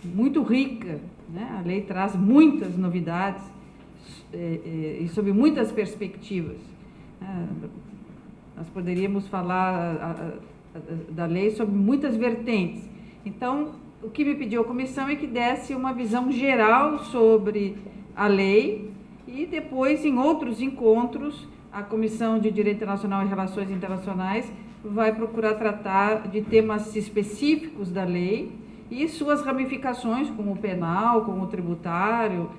muito rica, né? A lei traz muitas novidades e sob muitas perspectivas. Nós poderíamos falar da lei sob muitas vertentes. Então, o que me pediu a comissão é que desse uma visão geral sobre a lei e depois, em outros encontros, a Comissão de Direito Internacional e Relações Internacionais vai procurar tratar de temas específicos da lei e suas ramificações, como o penal, como o tributário,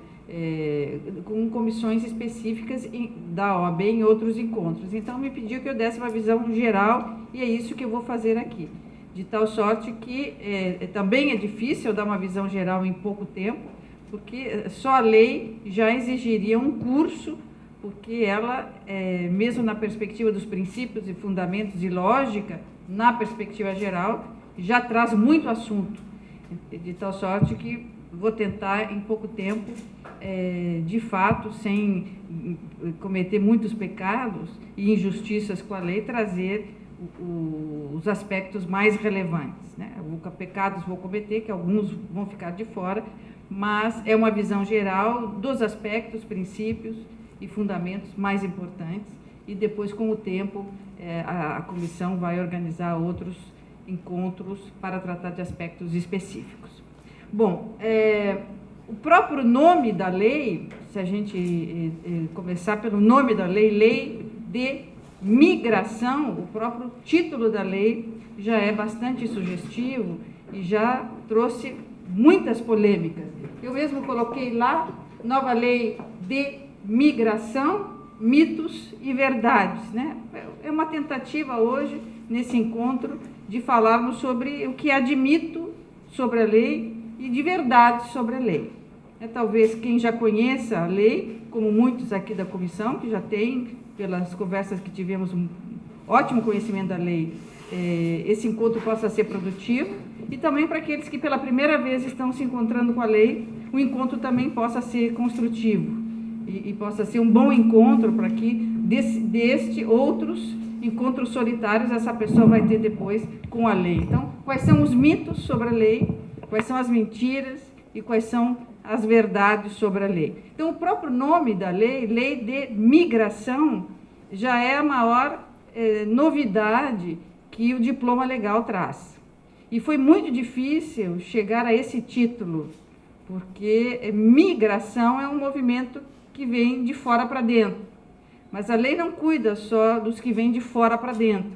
com comissões específicas da OAB em outros encontros. Então, me pediu que eu desse uma visão geral e é isso que eu vou fazer aqui. De tal sorte que também é difícil dar uma visão geral em pouco tempo, porque só a lei já exigiria um curso, porque ela, mesmo na perspectiva dos princípios e fundamentos e lógica, na perspectiva geral, já traz muito assunto. De tal sorte que vou tentar, em pouco tempo, de fato, sem cometer muitos pecados e injustiças com a lei, trazer os aspectos mais relevantes, né? Pecados vou cometer, que alguns vão ficar de fora, mas é uma visão geral dos aspectos, princípios e fundamentos mais importantes, e depois, com o tempo, a comissão vai organizar outros encontros para tratar de aspectos específicos. Bom, o próprio nome da lei, se a gente começar pelo nome da lei, Lei de Migração, o próprio título da lei já é bastante sugestivo e já trouxe muitas polêmicas. Eu mesmo coloquei lá, nova lei de migração, mitos e verdades, né? É uma tentativa hoje, nesse encontro, de falarmos sobre o que há de mito sobre a lei e de verdade sobre a lei. Talvez quem já conheça a lei, como muitos aqui da comissão, que já têm, pelas conversas que tivemos, um ótimo conhecimento da lei, esse encontro possa ser produtivo, e também para aqueles que pela primeira vez estão se encontrando com a lei, o encontro também possa ser construtivo, e possa ser um bom encontro para que deste outros encontros solitários essa pessoa vai ter depois com a lei. Então, quais são os mitos sobre a lei, quais são as mentiras e quais são as verdades sobre a lei. Então, o próprio nome da lei, Lei de Migração, já é a maior novidade que o diploma legal traz. E foi muito difícil chegar a esse título, porque migração é um movimento que vem de fora para dentro. Mas a lei não cuida só dos que vêm de fora para dentro,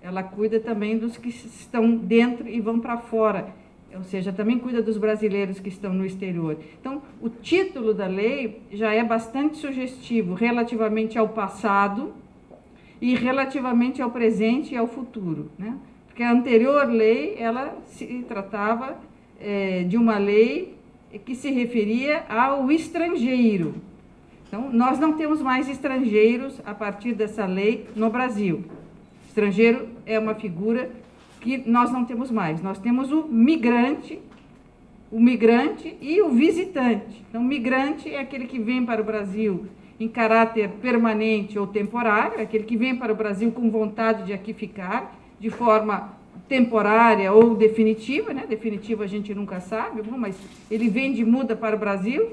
ela cuida também dos que estão dentro e vão para fora, ou seja, também cuida dos brasileiros que estão no exterior. Então, o título da lei já é bastante sugestivo relativamente ao passado e relativamente ao presente e ao futuro, né? Porque a anterior lei, ela se tratava de uma lei que se referia ao estrangeiro. Então, nós não temos mais estrangeiros a partir dessa lei no Brasil. Estrangeiro é uma figura que nós não temos mais. Nós temos o migrante e o visitante. Então, o migrante é aquele que vem para o Brasil em caráter permanente ou temporário, é aquele que vem para o Brasil com vontade de aqui ficar, de forma temporária ou definitiva, né? Definitiva a gente nunca sabe, mas ele vem de muda para o Brasil,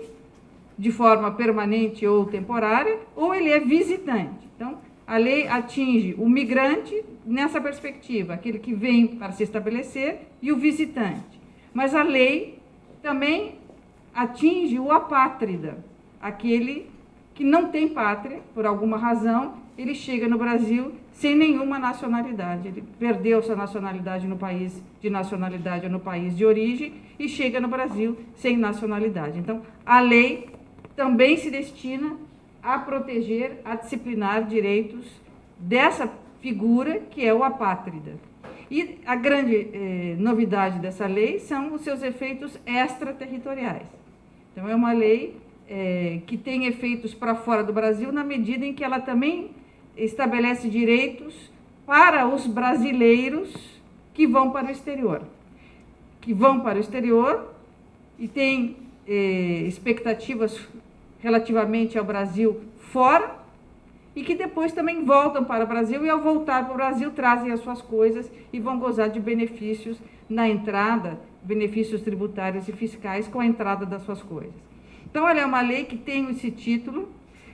de forma permanente ou temporária, ou ele é visitante. Então, a lei atinge o migrante nessa perspectiva, aquele que vem para se estabelecer, e o visitante. Mas a lei também atinge o apátrida, aquele que não tem pátria, por alguma razão, ele chega no Brasil sem nenhuma nacionalidade. Ele perdeu sua nacionalidade no país de nacionalidade ou no país de origem e chega no Brasil sem nacionalidade. Então, a lei também se destina a proteger, a disciplinar direitos dessa figura que é o apátrida. E a grande novidade dessa lei são os seus efeitos extraterritoriais. Então, é uma lei que tem efeitos para fora do Brasil na medida em que ela também estabelece direitos para os brasileiros que vão para o exterior. Que vão para o exterior e têm expectativas relativamente ao Brasil fora, e que depois também voltam para o Brasil, e ao voltar para o Brasil trazem as suas coisas e vão gozar de benefícios na entrada benefícios tributários e fiscais com a entrada das suas coisas. Então, ela é uma lei que tem esse título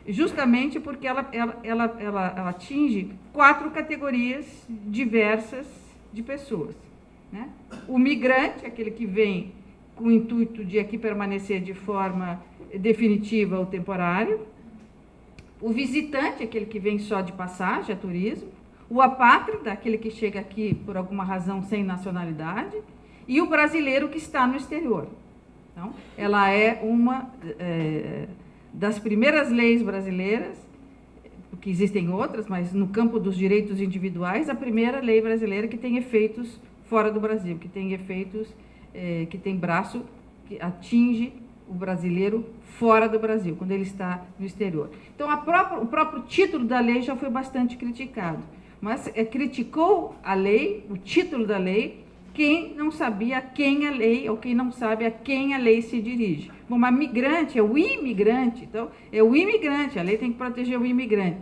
justamente porque ela atinge 4 categorias diversas de pessoas, né? O migrante, aquele que vem com o intuito de aqui permanecer de forma definitiva ou temporária. O visitante, aquele que vem só de passagem, a turismo. O apátrida, aquele que chega aqui por alguma razão sem nacionalidade. E o brasileiro que está no exterior. Então, ela é uma das primeiras leis brasileiras, porque existem outras, mas no campo dos direitos individuais, a primeira lei brasileira que tem efeitos fora do Brasil, que tem efeitos, que tem braço que atinge o brasileiro fora do Brasil, quando ele está no exterior. Então, o próprio título da lei já foi bastante criticado, mas criticou a lei, o título da lei, quem não sabia a quem a lei, ou quem não sabe a quem a lei se dirige. Bom, mas migrante é o imigrante, então, é o imigrante, a lei tem que proteger o imigrante.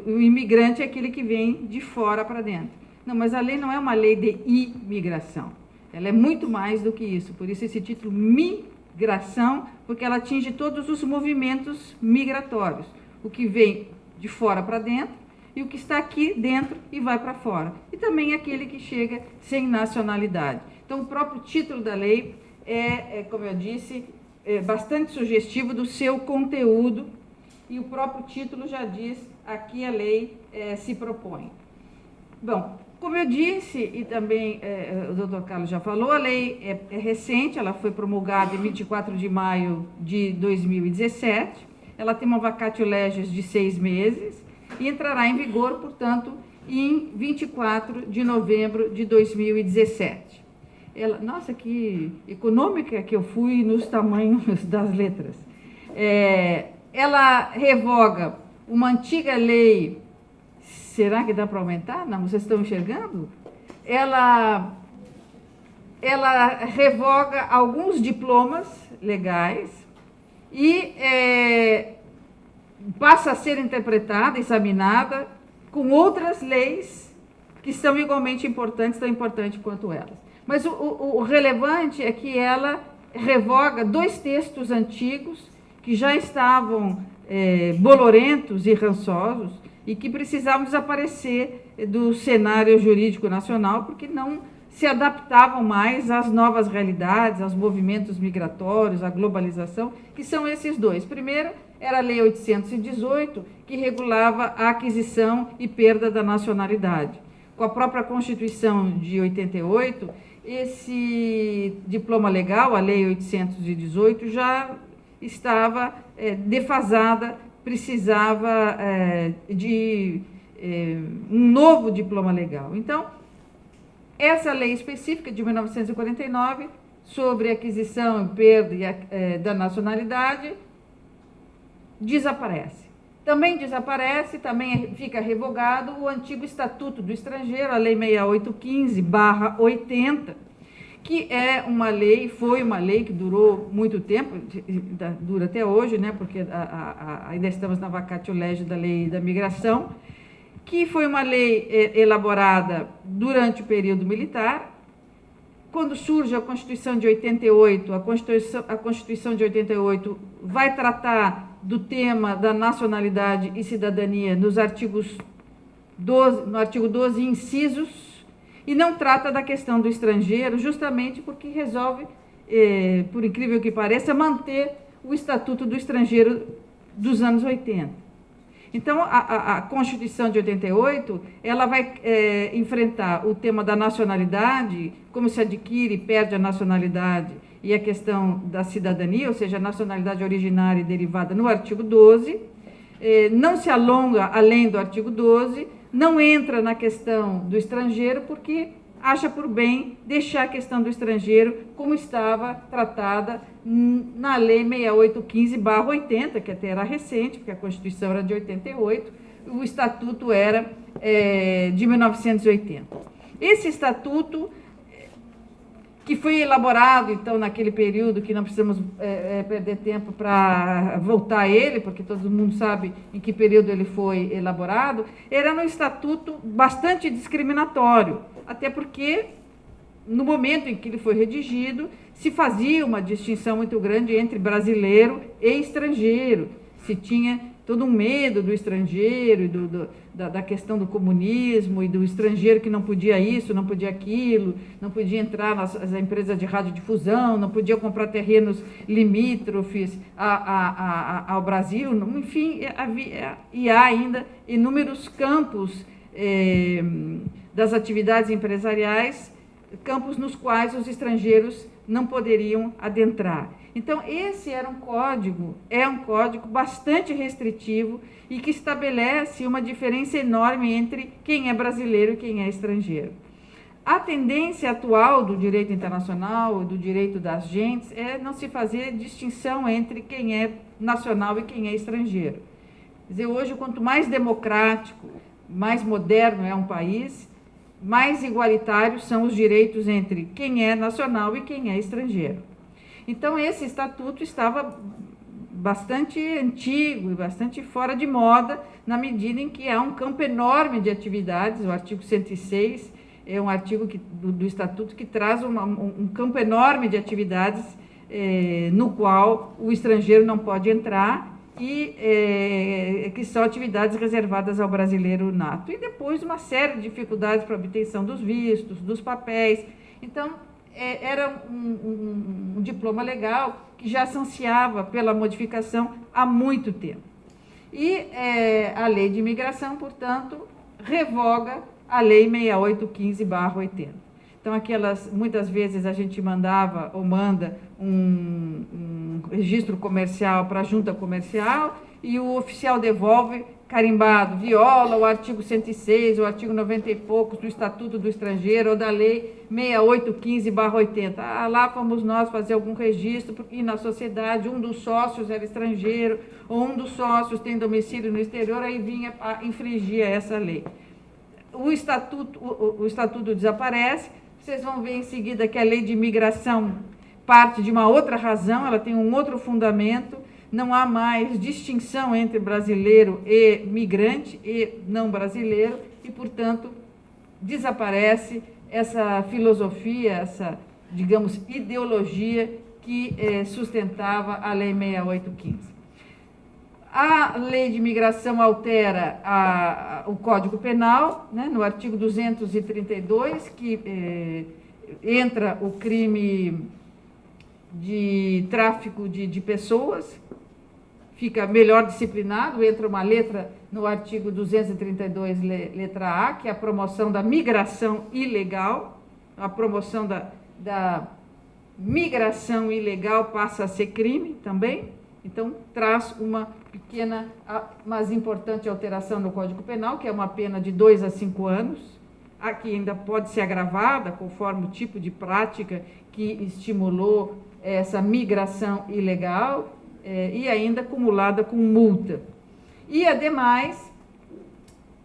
O imigrante é aquele que vem de fora para dentro. Não, mas a lei não é uma lei de imigração, ela é muito mais do que isso, por isso esse título migração, porque ela atinge todos os movimentos migratórios, o que vem de fora para dentro, e o que está aqui dentro e vai para fora. E também aquele que chega sem nacionalidade. Então, o próprio título da lei como eu disse, bastante sugestivo do seu conteúdo, e o próprio título já diz a que a lei se propõe. Bom, como eu disse, e também o doutor Carlos já falou, a lei é recente, ela foi promulgada em 24 de maio de 2017, ela tem uma vacatio legis de 6 meses, e entrará em vigor, portanto, em 24 de novembro de 2017. Nossa, que econômica que eu fui nos tamanhos das letras. Ela revoga uma antiga lei, será que dá para aumentar? Não, vocês estão enxergando? Ela revoga alguns diplomas legais e passa a ser interpretada, examinada, com outras leis que são igualmente importantes, tão importantes quanto elas. Mas o relevante é que ela revoga 2 textos antigos que já estavam bolorentos e rançosos e que precisavam desaparecer do cenário jurídico nacional porque não se adaptavam mais às novas realidades, aos movimentos migratórios, à globalização, que são esses 2. Primeiro, era a Lei 818, que regulava a aquisição e perda da nacionalidade. Com a própria Constituição de 88, esse diploma legal, a Lei 818, já estava defasada, precisava de um novo diploma legal. Então, essa lei específica de 1949, sobre aquisição e perda da nacionalidade, desaparece. Também desaparece, também fica revogado o antigo Estatuto do Estrangeiro, a Lei 6815/80, que é uma lei, foi uma lei que durou muito tempo, dura até hoje, né, porque ainda estamos na vacatio legis da Lei da Migração, que foi uma lei elaborada durante o período militar. Quando surge a Constituição de 88, a Constituição de 88 vai tratar do tema da nacionalidade e cidadania no artigo 12, incisos, e não trata da questão do estrangeiro, justamente porque resolve, por incrível que pareça, manter o Estatuto do Estrangeiro dos anos 80. Então, a Constituição de 88, ela vai enfrentar o tema da nacionalidade, como se adquire e perde a nacionalidade, e a questão da cidadania, ou seja, a nacionalidade originária e derivada no artigo 12, não se alonga além do artigo 12, não entra na questão do estrangeiro, porque acha por bem deixar a questão do estrangeiro como estava tratada na Lei 6815/80, que até era recente, porque a Constituição era de 88, o Estatuto era de 1980. Esse Estatuto, que foi elaborado, então, naquele período, que não precisamos perder tempo para voltar a ele, porque todo mundo sabe em que período ele foi elaborado, era um estatuto bastante discriminatório, até porque no momento em que ele foi redigido, se fazia uma distinção muito grande entre brasileiro e estrangeiro. Se tinha todo um medo do estrangeiro, da questão do comunismo, e do estrangeiro que não podia isso, não podia aquilo, não podia entrar nas empresas de radiodifusão, não podia comprar terrenos limítrofes ao Brasil, enfim, e há ainda inúmeros campos das atividades empresariais, campos nos quais os estrangeiros não poderiam adentrar. Então, esse é um código bastante restritivo e que estabelece uma diferença enorme entre quem é brasileiro e quem é estrangeiro. A tendência atual do direito internacional, do direito das gentes, é não se fazer distinção entre quem é nacional e quem é estrangeiro. Quer dizer, hoje, quanto mais democrático, mais moderno é um país, mais igualitários são os direitos entre quem é nacional e quem é estrangeiro. Então, esse estatuto estava bastante antigo e bastante fora de moda, na medida em que há um campo enorme de atividades. O artigo 106 é um artigo do estatuto que traz um campo enorme de atividades no qual o estrangeiro não pode entrar e que são atividades reservadas ao brasileiro nato. E depois uma série de dificuldades para a obtenção dos vistos, dos papéis. Então, era um diploma legal que já se ansiava pela modificação há muito tempo. E a lei de imigração, portanto, revoga a lei 6815/80. Então, muitas vezes a gente mandava ou manda um registro comercial para a junta comercial e o oficial devolve carimbado, viola o artigo 106, o artigo 90 e poucos do Estatuto do Estrangeiro ou da lei 6815/80. Lá fomos nós fazer algum registro, porque na sociedade um dos sócios era estrangeiro, ou um dos sócios tem domicílio no exterior, aí vinha a infringir essa lei. O estatuto desaparece. Vocês vão ver em seguida que a lei de imigração parte de uma outra razão, ela tem um outro fundamento. Não há mais distinção entre brasileiro e migrante e não brasileiro e, portanto, desaparece essa filosofia, essa, digamos, ideologia que sustentava a Lei 6815. A Lei de Imigração altera o Código Penal, né, no artigo 232, que entra o crime de tráfico de pessoas, fica melhor disciplinado, entra uma letra no artigo 232, letra A, que é a promoção da migração ilegal. A promoção da migração ilegal passa a ser crime também. Então, traz uma pequena, mas importante alteração no Código Penal, que é uma pena de 2 a 5 anos, que ainda pode ser agravada, conforme o tipo de prática que estimulou essa migração ilegal, e ainda acumulada com multa. E, ademais,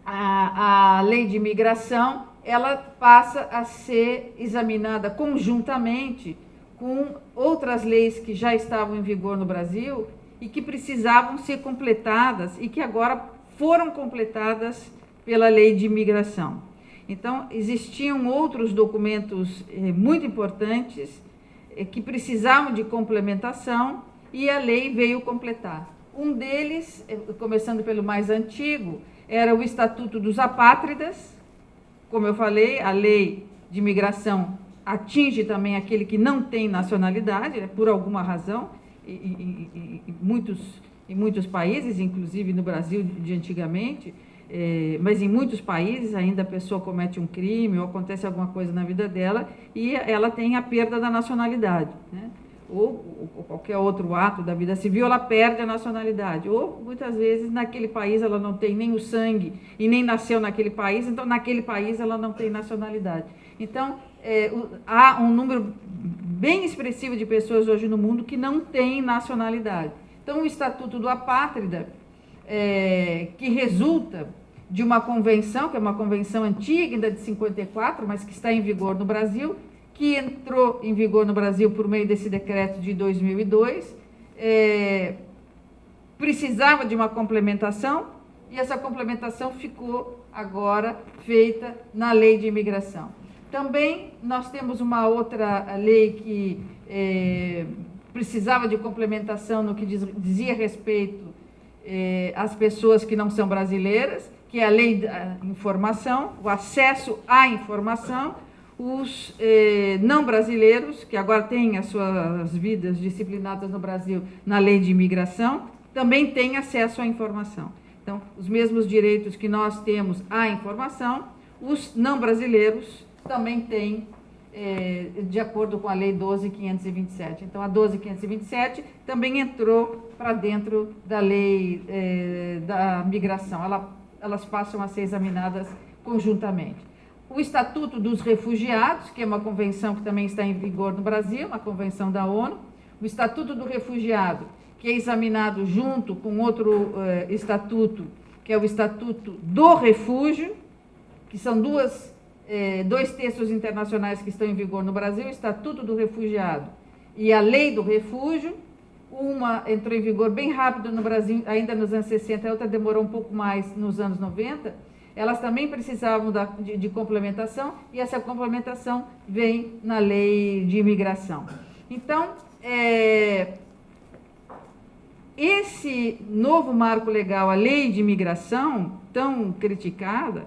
a lei de imigração, ela passa a ser examinada conjuntamente com outras leis que já estavam em vigor no Brasil e que precisavam ser completadas e que agora foram completadas pela lei de imigração. Então, existiam outros documentos muito importantes que precisavam de complementação e a lei veio completar. Um deles, começando pelo mais antigo, era o Estatuto dos Apátridas. Como eu falei, a lei de imigração atinge também aquele que não tem nacionalidade, por alguma razão, em muitos países, inclusive no Brasil de antigamente, mas em muitos países ainda a pessoa comete um crime ou acontece alguma coisa na vida dela e ela tem a perda da nacionalidade, né? Ou qualquer outro ato da vida civil, ela perde a nacionalidade. Ou, muitas vezes, naquele país ela não tem nem o sangue e nem nasceu naquele país, então naquele país ela não tem nacionalidade. Então, há um número bem expressivo de pessoas hoje no mundo que não têm nacionalidade. Então, o Estatuto do Apátrida, que resulta de uma convenção, que é uma convenção antiga, ainda de 54, mas que está em vigor no Brasil, que entrou em vigor no Brasil por meio desse decreto de 2002, precisava de uma complementação, e essa complementação ficou agora feita na lei de imigração. Também nós temos uma outra lei que precisava de complementação no que dizia respeito às pessoas que não são brasileiras, que é a lei da informação, o acesso à informação. Os não brasileiros, que agora têm as suas vidas disciplinadas no Brasil na lei de imigração, também têm acesso à informação. Então, os mesmos direitos que nós temos à informação, os não brasileiros também têm, de acordo com a Lei 12.527. Então, a 12.527 também entrou para dentro da lei da migração. Elas passam a ser examinadas conjuntamente. O Estatuto dos Refugiados, que é uma convenção que também está em vigor no Brasil, uma convenção da ONU. O Estatuto do Refugiado, que é examinado junto com outro estatuto, que é o Estatuto do Refúgio, que são dois textos internacionais que estão em vigor no Brasil, o Estatuto do Refugiado e a Lei do Refúgio. Uma entrou em vigor bem rápido no Brasil, ainda nos anos 60, a outra demorou um pouco mais nos anos 90. Elas também precisavam de complementação, e essa complementação vem na lei de imigração. Então, esse novo marco legal, a lei de imigração, tão criticada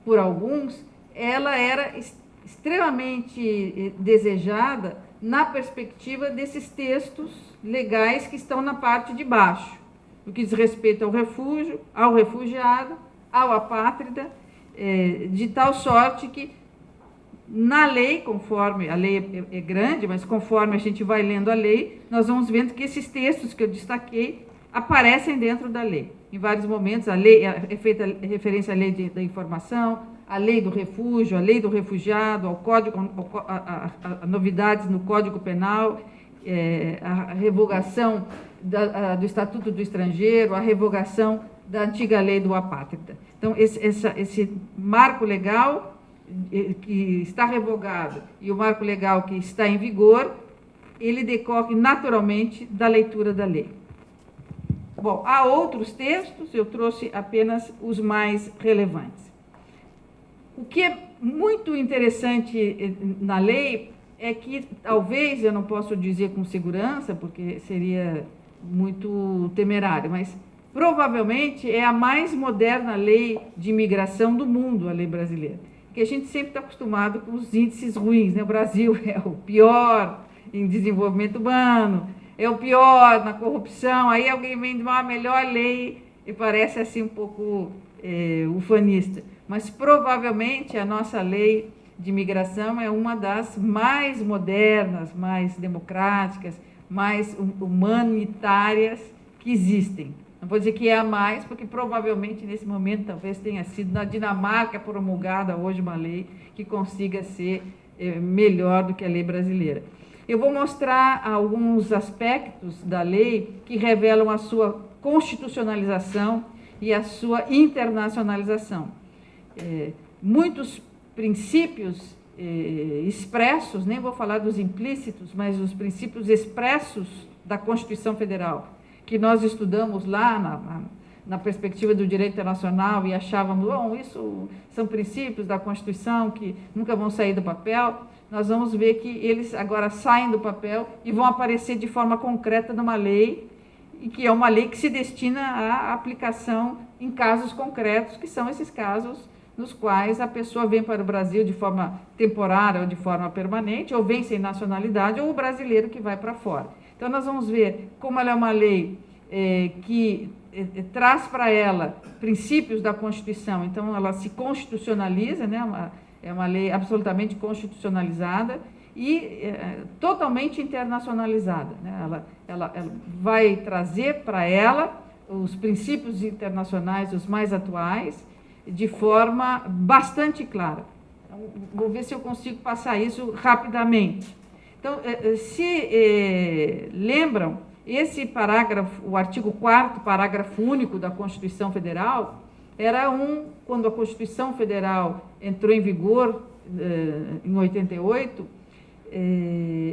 por alguns, ela era extremamente desejada na perspectiva desses textos legais que estão na parte de baixo, no que diz respeito ao refúgio, ao refugiado, ao apátrida, de tal sorte que na lei, conforme a lei é grande, mas conforme a gente vai lendo a lei, nós vamos vendo que esses textos que eu destaquei aparecem dentro da lei. Em vários momentos, a lei é feita referência à lei da informação, à lei do refúgio, à lei do refugiado, ao código, a novidades no Código Penal, a revogação do Estatuto do Estrangeiro, a revogação da antiga lei do apátrida. Então, esse marco legal que está revogado e o marco legal que está em vigor, ele decorre naturalmente da leitura da lei. Bom, há outros textos, eu trouxe apenas os mais relevantes. O que é muito interessante na lei é que, talvez, eu não posso dizer com segurança, porque seria muito temerário, mas provavelmente é a mais moderna lei de imigração do mundo, a lei brasileira. Porque a gente sempre está acostumado com os índices ruins, né? O Brasil é o pior em desenvolvimento humano, é o pior na corrupção, aí alguém vem de uma melhor lei e parece assim um pouco ufanista. Mas provavelmente a nossa lei de imigração é uma das mais modernas, mais democráticas, mais humanitárias que existem. Não vou dizer que é a mais, porque provavelmente nesse momento talvez tenha sido na Dinamarca promulgada hoje uma lei que consiga ser melhor do que a lei brasileira. Eu vou mostrar alguns aspectos da lei que revelam a sua constitucionalização e a sua internacionalização. Muitos princípios expressos, nem vou falar dos implícitos, mas os princípios expressos da Constituição Federal, que nós estudamos lá na perspectiva do direito internacional e achávamos, bom, isso são princípios da Constituição que nunca vão sair do papel. Nós vamos ver que eles agora saem do papel e vão aparecer de forma concreta numa lei, e que é uma lei que se destina à aplicação em casos concretos, que são esses casos nos quais a pessoa vem para o Brasil de forma temporária ou de forma permanente, ou vem sem nacionalidade, ou o brasileiro que vai para fora. Então, nós vamos ver como ela é uma lei que traz para ela princípios da Constituição, então ela se constitucionaliza, né? É uma lei absolutamente constitucionalizada e totalmente internacionalizada, né? Ela vai trazer para ela os princípios internacionais, os mais atuais, de forma bastante clara. Então, vou ver se eu consigo passar isso rapidamente. Então, se lembram, esse parágrafo, o artigo 4º, parágrafo único da Constituição Federal, era quando a Constituição Federal entrou em vigor em 88,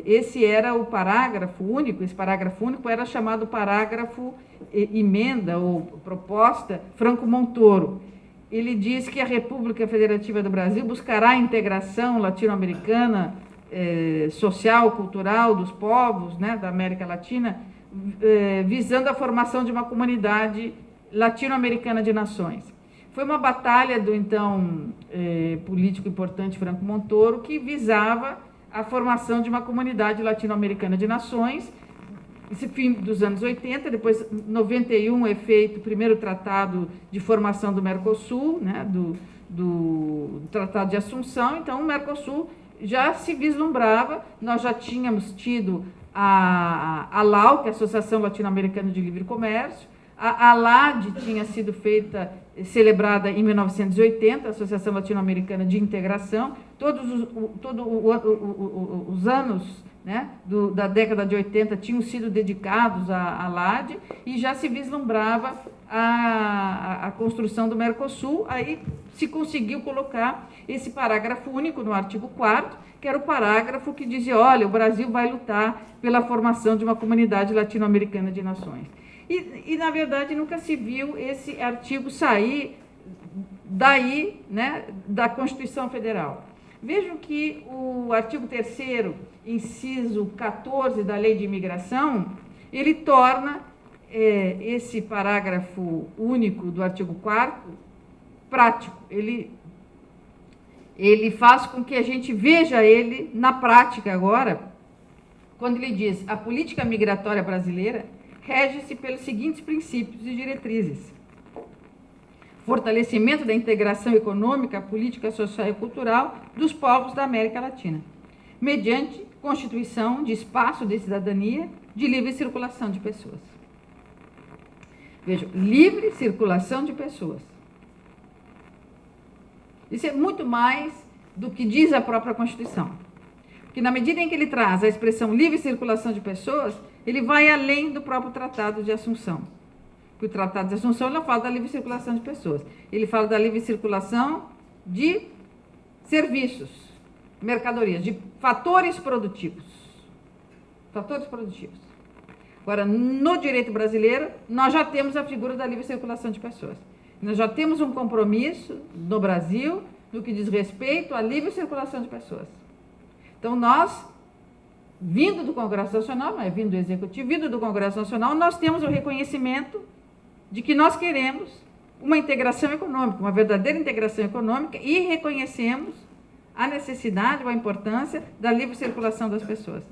esse era o parágrafo único, esse parágrafo único era chamado parágrafo emenda ou proposta Franco Montoro, ele diz que a República Federativa do Brasil buscará a integração latino-americana, social, cultural dos povos, né, da América Latina, visando a formação de uma comunidade latino-americana de nações. Foi uma batalha do então político importante Franco Montoro, que visava a formação de uma comunidade latino-americana de nações. Esse fim dos anos 80, depois, em 91, é feito o primeiro tratado de formação do Mercosul, né, do Tratado de Assunção. Então, o Mercosul já se vislumbrava, nós já tínhamos tido a ALAU, que é a Associação Latino-Americana de Livre Comércio, a ALAD tinha sido celebrada em 1980, a Associação Latino-Americana de Integração. Todos os anos, né, da década de 80 tinham sido dedicados à ALAD, e já se vislumbrava a construção do Mercosul. Aí se conseguiu colocar esse parágrafo único no artigo 4º, que era o parágrafo que dizia: olha, o Brasil vai lutar pela formação de uma comunidade latino-americana de nações. E, na verdade, nunca se viu esse artigo sair daí, né, da Constituição Federal. Vejam que o artigo 3º, inciso 14 da Lei de Imigração, ele torna esse parágrafo único do artigo 4º prático. Ele faz com que a gente veja ele na prática agora, quando ele diz: a política migratória brasileira rege-se pelos seguintes princípios e diretrizes: fortalecimento da integração econômica, política, social e cultural dos povos da América Latina, mediante constituição de espaço de cidadania de livre circulação de pessoas. Vejam, livre circulação de pessoas. Isso é muito mais do que diz a própria Constituição. Porque na medida em que ele traz a expressão livre circulação de pessoas, ele vai além do próprio Tratado de Assunção. Porque o Tratado de Assunção não fala da livre circulação de pessoas. Ele fala da livre circulação de serviços, mercadorias, de fatores produtivos. Fatores produtivos. Agora, no direito brasileiro, nós já temos a figura da livre circulação de pessoas. Nós já temos um compromisso no Brasil no que diz respeito à livre circulação de pessoas. Então, nós, vindo do Congresso Nacional, não é vindo do Executivo, vindo do Congresso Nacional, nós temos o reconhecimento de que nós queremos uma integração econômica, uma verdadeira integração econômica, e reconhecemos a necessidade ou a importância da livre circulação das pessoas.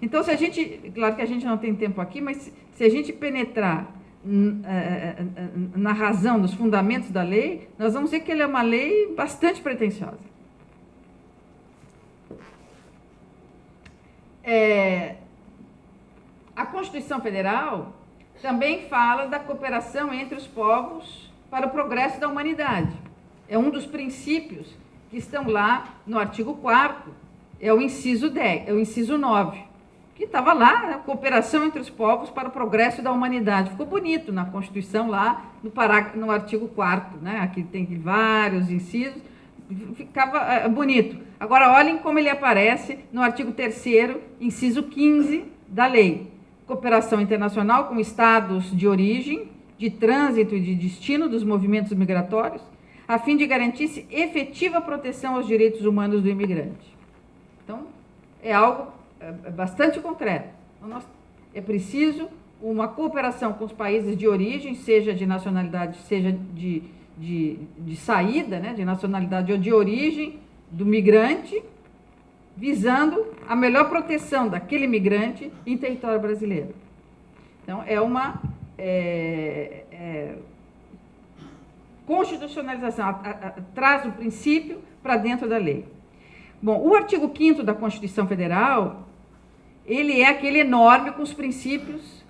Então, se a gente, claro que a gente não tem tempo aqui, mas se a gente penetrar na razão, nos fundamentos da lei, nós vamos ver que ela é uma lei bastante pretensiosa. A Constituição Federal também fala da cooperação entre os povos para o progresso da humanidade. É um dos princípios que estão lá no artigo 4º, é o inciso 10, é o inciso 9, que estava lá, né, cooperação entre os povos para o progresso da humanidade. Ficou bonito na Constituição lá, no artigo 4º, né? Aqui tem vários incisos, ficava bonito. Agora, olhem como ele aparece no artigo 3º, inciso 15 da lei. Cooperação internacional com estados de origem, de trânsito e de destino dos movimentos migratórios, a fim de garantir-se efetiva proteção aos direitos humanos do imigrante. Então, é algo bastante concreto. Então, é preciso uma cooperação com os países de origem, seja de nacionalidade, seja de saída, né, de nacionalidade ou de origem do migrante, visando a melhor proteção daquele migrante em território brasileiro. Então, é uma constitucionalização, traz o princípio para dentro da lei. Bom, o artigo 5º da Constituição Federal, ele é aquele enorme com os princípios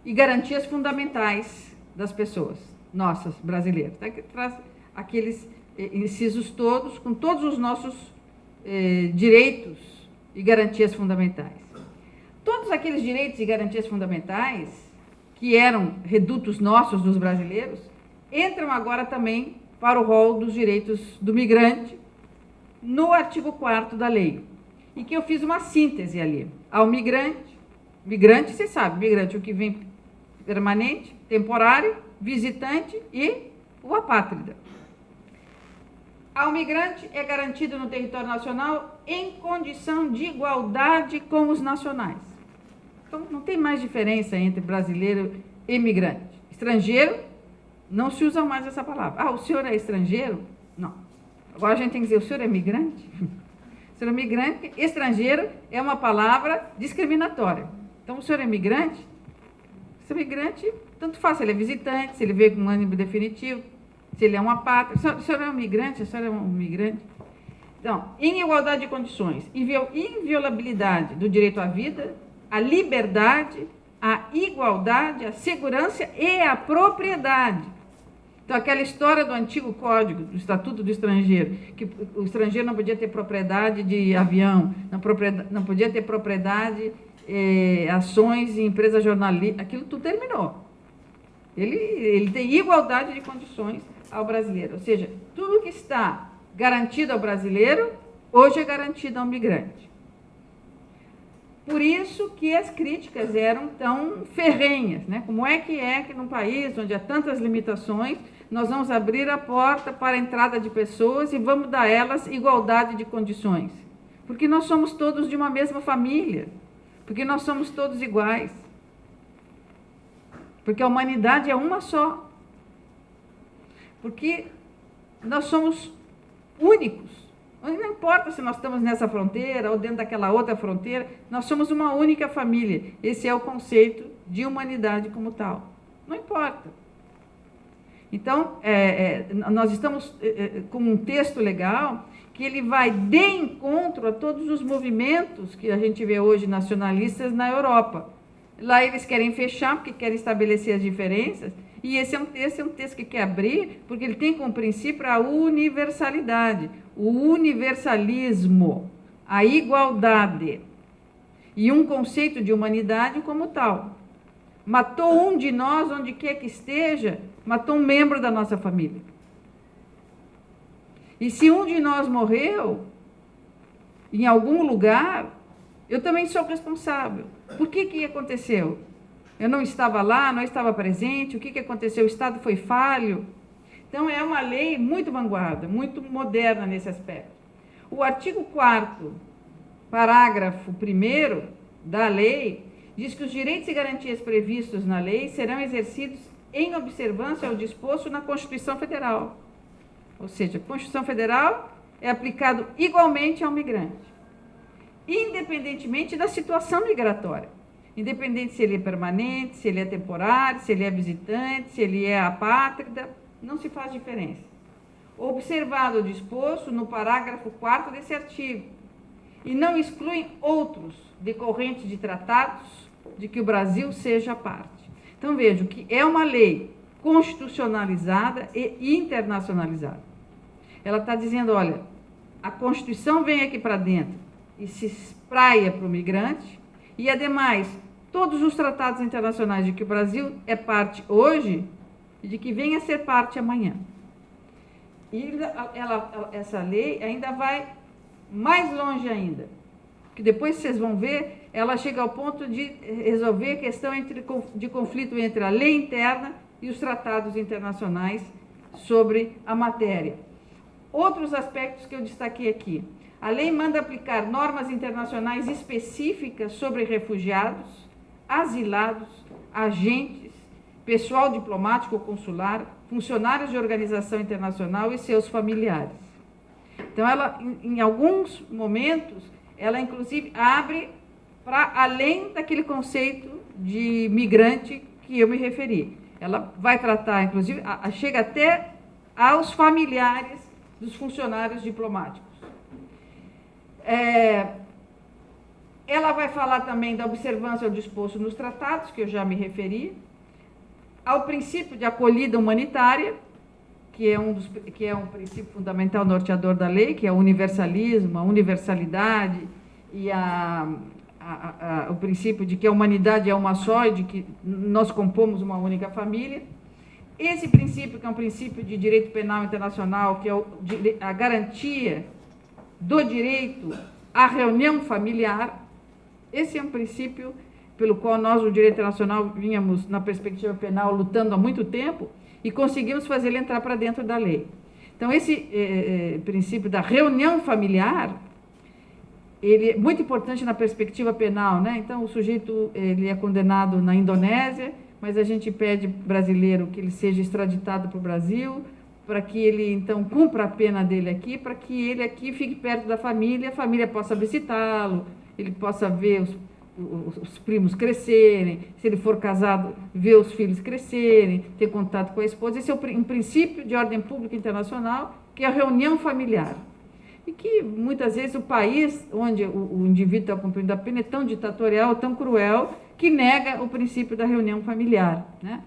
e garantias fundamentais das pessoas, nossas, brasileiras. Tá? Que traz aqueles incisos todos, com todos os nossos direitos e garantias fundamentais. Todos aqueles direitos e garantias fundamentais, que eram redutos nossos, dos brasileiros, entram agora também para o rol dos direitos do migrante, no artigo 4º da lei, e que eu fiz uma síntese ali. Ao migrante, você sabe, migrante, o que vem permanente, temporário, visitante e o apátrida. Ao migrante é garantido no território nacional em condição de igualdade com os nacionais. Então, não tem mais diferença entre brasileiro e migrante. Estrangeiro, não se usa mais essa palavra. Ah, o senhor é estrangeiro? Não. Agora a gente tem que dizer, o senhor é migrante? O senhor é migrante, estrangeiro é uma palavra discriminatória. Então, o senhor é migrante? O senhor é migrante, tanto faz, se ele é visitante, se ele veio com um ânimo definitivo, se ele é um apátrida. O senhor é um migrante? A senhora é um migrante? Então, em igualdade de condições, inviolabilidade do direito à vida, à liberdade, à igualdade, à segurança e à propriedade. Então, aquela história do antigo código, do Estatuto do Estrangeiro, que o estrangeiro não podia ter propriedade de avião, não podia ter propriedade, ações em empresa jornalística, aquilo tudo terminou. Ele tem igualdade de condições ao brasileiro. Ou seja, tudo que está garantido ao brasileiro, hoje é garantido ao migrante. Por isso que as críticas eram tão ferrenhas, né? Como é que num país onde há tantas limitações, nós vamos abrir a porta para a entrada de pessoas e vamos dar a elas igualdade de condições? Porque nós somos todos de uma mesma família, porque nós somos todos iguais, porque a humanidade é uma só, porque nós somos únicos. Não importa se nós estamos nessa fronteira ou dentro daquela outra fronteira, nós somos uma única família. Esse é o conceito de humanidade como tal. Não importa. Então, nós estamos com um texto legal que ele vai de encontro a todos os movimentos que a gente vê hoje nacionalistas na Europa. Lá eles querem fechar porque querem estabelecer as diferenças, e esse é um texto que quer abrir porque ele tem como princípio a universalidade, o universalismo, a igualdade e um conceito de humanidade como tal. Matou um de nós, onde quer que esteja, matou um membro da nossa família. E se um de nós morreu em algum lugar, eu também sou responsável. Por que aconteceu? Eu não estava lá, não estava presente, o que aconteceu? O Estado foi falho? Então, é uma lei muito vanguarda, muito moderna nesse aspecto. O artigo 4º, parágrafo 1º da lei, diz que os direitos e garantias previstos na lei serão exercidos em observância ao disposto na Constituição Federal. Ou seja, a Constituição Federal é aplicado igualmente ao migrante, independentemente da situação migratória. Independente se ele é permanente, se ele é temporário, se ele é visitante, se ele é apátrida, não se faz diferença. Observado o disposto no parágrafo 4º desse artigo, e não excluem outros decorrentes de tratados de que o Brasil seja parte. Então, vejo que é uma lei constitucionalizada e internacionalizada. Ela está dizendo, olha, a Constituição vem aqui para dentro e se espraia para o migrante, e, ademais, todos os tratados internacionais de que o Brasil é parte hoje e de que venha a ser parte amanhã. E essa lei ainda vai mais longe ainda, que depois vocês vão ver, ela chega ao ponto de resolver a questão de conflito entre a lei interna e os tratados internacionais sobre a matéria. Outros aspectos que eu destaquei aqui. A lei manda aplicar normas internacionais específicas sobre refugiados, asilados, agentes, pessoal diplomático ou consular, funcionários de organização internacional e seus familiares. Então, ela, em alguns momentos, ela inclusive abre para além daquele conceito de migrante que eu me referi. Ela vai tratar, inclusive, chega até aos familiares dos funcionários diplomáticos. Ela vai falar também da observância ao disposto nos tratados, que eu já me referi, ao princípio de acolhida humanitária, que é um princípio fundamental norteador da lei, que é o universalismo, a universalidade e o princípio de que a humanidade é uma só e de que nós compomos uma única família. Esse princípio, que é um princípio de direito penal internacional, que é a garantia do direito à reunião familiar, esse é um princípio pelo qual nós, o direito internacional, vínhamos, na perspectiva penal, lutando há muito tempo e conseguimos fazer ele entrar para dentro da lei. Então, esse princípio da reunião familiar, ele é muito importante na perspectiva penal, né? Então, o sujeito ele é condenado na Indonésia, mas a gente pede brasileiro que ele seja extraditado para o Brasil, para que ele, então, cumpra a pena dele aqui, para que ele aqui fique perto da família, a família possa visitá-lo, ele possa ver os primos crescerem, se ele for casado, ver os filhos crescerem, ter contato com a esposa. Esse é um princípio de ordem pública internacional, que é a reunião familiar. E que, muitas vezes, o país onde o indivíduo está cumprindo a pena é tão ditatorial, tão cruel, que nega o princípio da reunião familiar, né?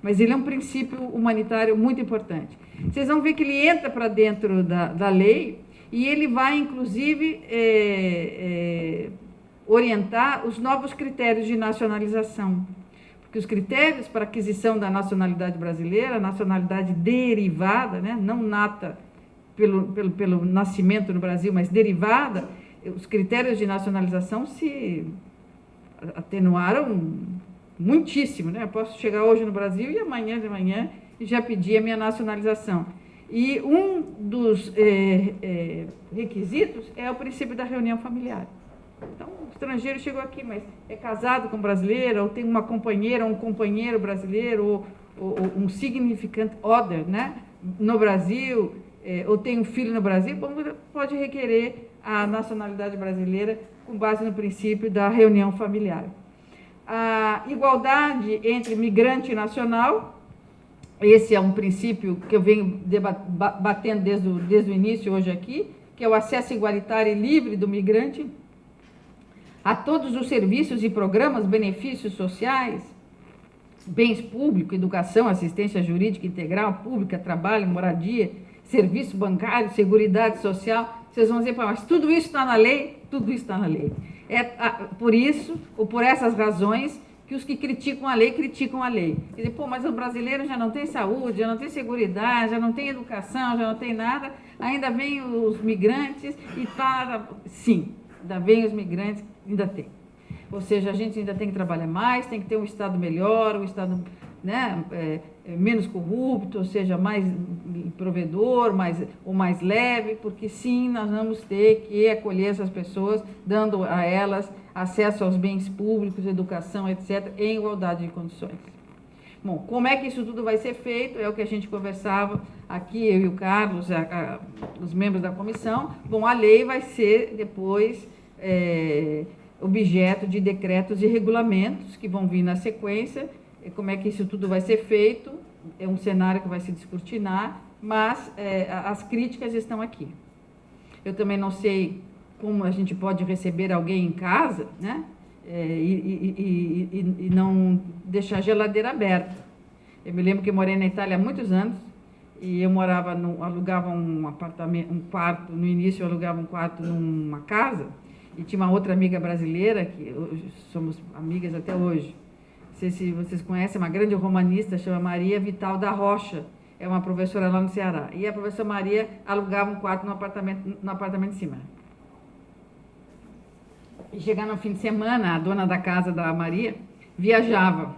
Mas ele é um princípio humanitário muito importante. Vocês vão ver que ele entra para dentro da lei e ele vai, inclusive, orientar os novos critérios de nacionalização. Porque os critérios para aquisição da nacionalidade brasileira, nacionalidade derivada, né, não nata pelo nascimento no Brasil, mas derivada, os critérios de nacionalização se atenuaram muitíssimo, né? Eu posso chegar hoje no Brasil e amanhã de manhã já pedir a minha nacionalização. E um dos requisitos é o princípio da reunião familiar. Então, o estrangeiro chegou aqui, mas é casado com brasileiro, ou tem uma companheira, ou um companheiro brasileiro, ou um significant other, né? No Brasil, ou tem um filho no Brasil, pode requerer a nacionalidade brasileira com base no princípio da reunião familiar. A igualdade entre migrante e nacional, esse é um princípio que eu venho batendo desde o início hoje aqui, que é o acesso igualitário e livre do migrante a todos os serviços e programas, benefícios sociais, bens públicos, educação, assistência jurídica integral, pública, trabalho, moradia, serviço bancário, seguridade social. Vocês vão dizer, mas tudo isso está na lei? Tudo isso está na lei. É por isso, ou por essas razões, que os que criticam a lei. Quer dizer, mas o brasileiro já não tem saúde, já não tem seguridade, já não tem educação, já não tem nada, ainda vem os migrantes e sim, ainda vem os migrantes, ainda tem. Ou seja, a gente ainda tem que trabalhar mais, tem que ter um Estado melhor, um Estado, né, menos corrupto, ou seja, mais provedor, mais leve, porque sim, nós vamos ter que acolher essas pessoas, dando a elas acesso aos bens públicos, educação, etc., em igualdade de condições. Bom, como é que isso tudo vai ser feito? É o que a gente conversava aqui, eu e o Carlos, os membros da comissão. Bom, a lei vai ser depois objeto de decretos e regulamentos que vão vir na sequência. Como é que isso tudo vai ser feito? É um cenário que vai se descortinar, mas as críticas estão aqui. Eu também não sei como a gente pode receber alguém em casa, né? E não deixar a geladeira aberta. Eu me lembro que eu morei na Itália há muitos anos e eu alugava um apartamento, um quarto, no início eu alugava um quarto numa casa e tinha uma outra amiga brasileira, que somos amigas até hoje. Não sei se vocês conhecem, uma grande romanista, chama Maria Vital da Rocha, é uma professora lá no Ceará. E a professora Maria alugava um quarto no apartamento de cima. E chegando no fim de semana, a dona da casa da Maria viajava.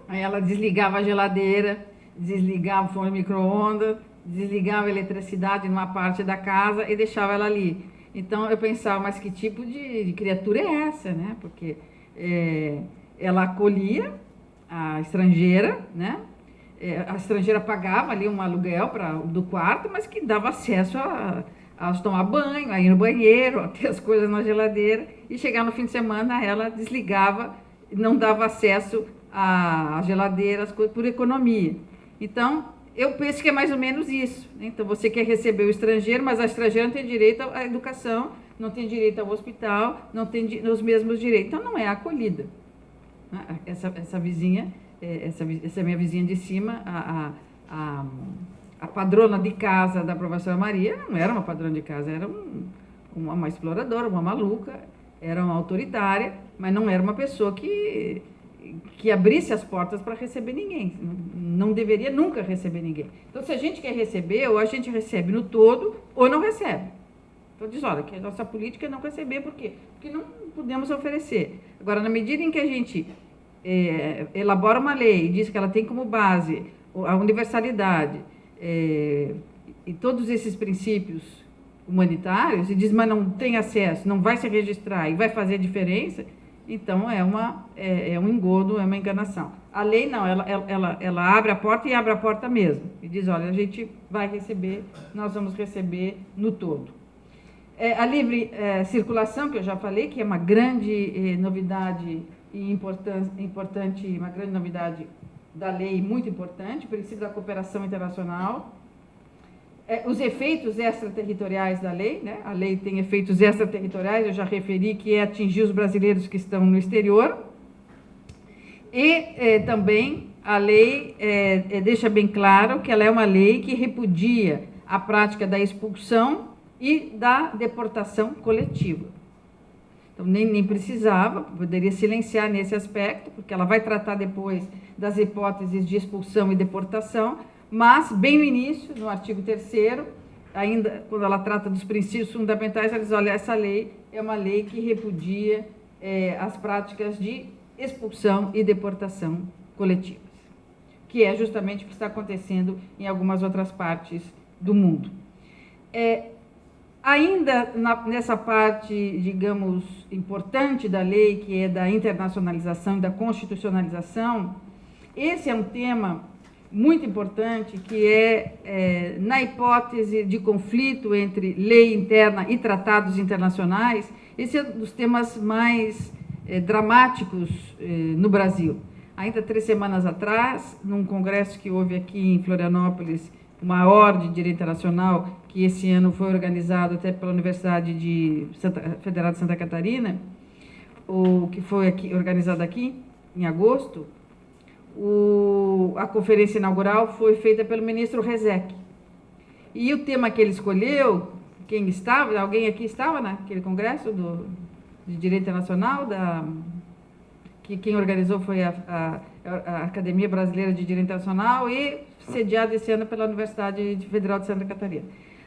Aí ela desligava a geladeira, desligava o forno micro-ondas, desligava a eletricidade numa parte da casa e deixava ela ali. Então eu pensava, mas que tipo de criatura é essa, né? Porque ela acolhia a estrangeira, né? A estrangeira pagava ali um aluguel do quarto, mas que dava acesso a tomar banho, a ir no banheiro, a ter as coisas na geladeira, e chegar no fim de semana ela desligava, não dava acesso à geladeira, as coisas, por economia. Então, eu penso que é mais ou menos isso. Então, você quer receber o estrangeiro, mas a estrangeira não tem direito à educação, não tem direito ao hospital, não tem os mesmos direitos. Então, não é acolhida. Essa vizinha, essa minha vizinha de cima, a padrona de casa da professora Maria, não era uma padrona de casa, era uma exploradora, uma maluca, era uma autoritária, mas não era uma pessoa que abrisse as portas para receber ninguém. Não deveria nunca receber ninguém. Então, se a gente quer receber, ou a gente recebe no todo, ou não recebe. Então, diz, olha, que a nossa política é não receber, por quê? Porque não podemos oferecer. Agora, na medida em que a gente elabora uma lei e diz que ela tem como base a universalidade, e todos esses princípios humanitários e diz, mas não tem acesso, não vai se registrar e vai fazer diferença, então é um engodo, é uma enganação. A lei não, ela abre a porta e abre a porta mesmo. E diz, olha, a gente vai receber, nós vamos receber no todo. A livre circulação, que eu já falei, que é uma grande novidade e importante, uma grande novidade da lei, muito importante, o princípio da cooperação internacional. Os efeitos extraterritoriais da lei, né? A lei tem efeitos extraterritoriais, eu já referi que é atingir os brasileiros que estão no exterior. E também a lei deixa bem claro que ela é uma lei que repudia a prática da expulsão e da deportação coletiva. Então, nem precisava, poderia silenciar nesse aspecto, porque ela vai tratar depois das hipóteses de expulsão e deportação, mas, bem no início, no artigo 3º, ainda quando ela trata dos princípios fundamentais, ela diz, olha, essa lei é uma lei que repudia as práticas de expulsão e deportação coletivas, que é justamente o que está acontecendo em algumas outras partes do mundo. Ainda nessa parte, digamos, importante da lei, que é da internacionalização e da constitucionalização, esse é um tema muito importante, que na hipótese de conflito entre lei interna e tratados internacionais, esse é um dos temas mais dramáticos no Brasil. Ainda 3 semanas atrás, num congresso que houve aqui em Florianópolis, o maior de direito internacional, que esse ano foi organizado até pela Universidade Federal de Santa Catarina, que foi organizado aqui em agosto, a conferência inaugural foi feita pelo ministro Rezec. E o tema que ele escolheu, alguém aqui estava naquele congresso de direito internacional, que quem organizou foi a Academia Brasileira de Direito Internacional e sediado esse ano pela Universidade Federal de Santa Catarina.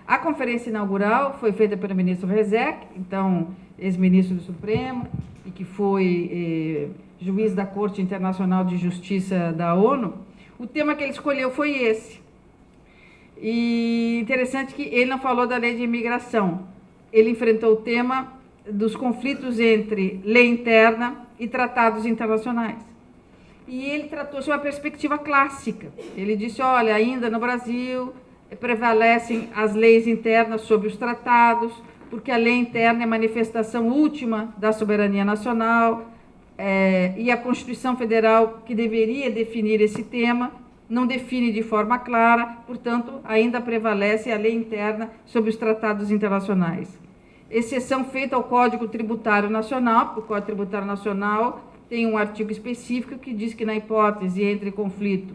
A conferência inaugural foi feita pelo ministro Rezec, então, ex-ministro do Supremo, e que foi juiz da Corte Internacional de Justiça da ONU. O tema que ele escolheu foi esse. E interessante que ele não falou da lei de imigração. Ele enfrentou o tema dos conflitos entre lei interna e tratados internacionais. E ele tratou de uma perspectiva clássica. Ele disse, olha, ainda no Brasil prevalecem as leis internas sobre os tratados, porque a lei interna é manifestação última da soberania nacional, e a Constituição Federal, que deveria definir esse tema, não define de forma clara, portanto, ainda prevalece a lei interna sobre os tratados internacionais. Exceção feita ao Código Tributário Nacional, porque o Código Tributário Nacional tem um artigo específico que diz que na hipótese entre conflito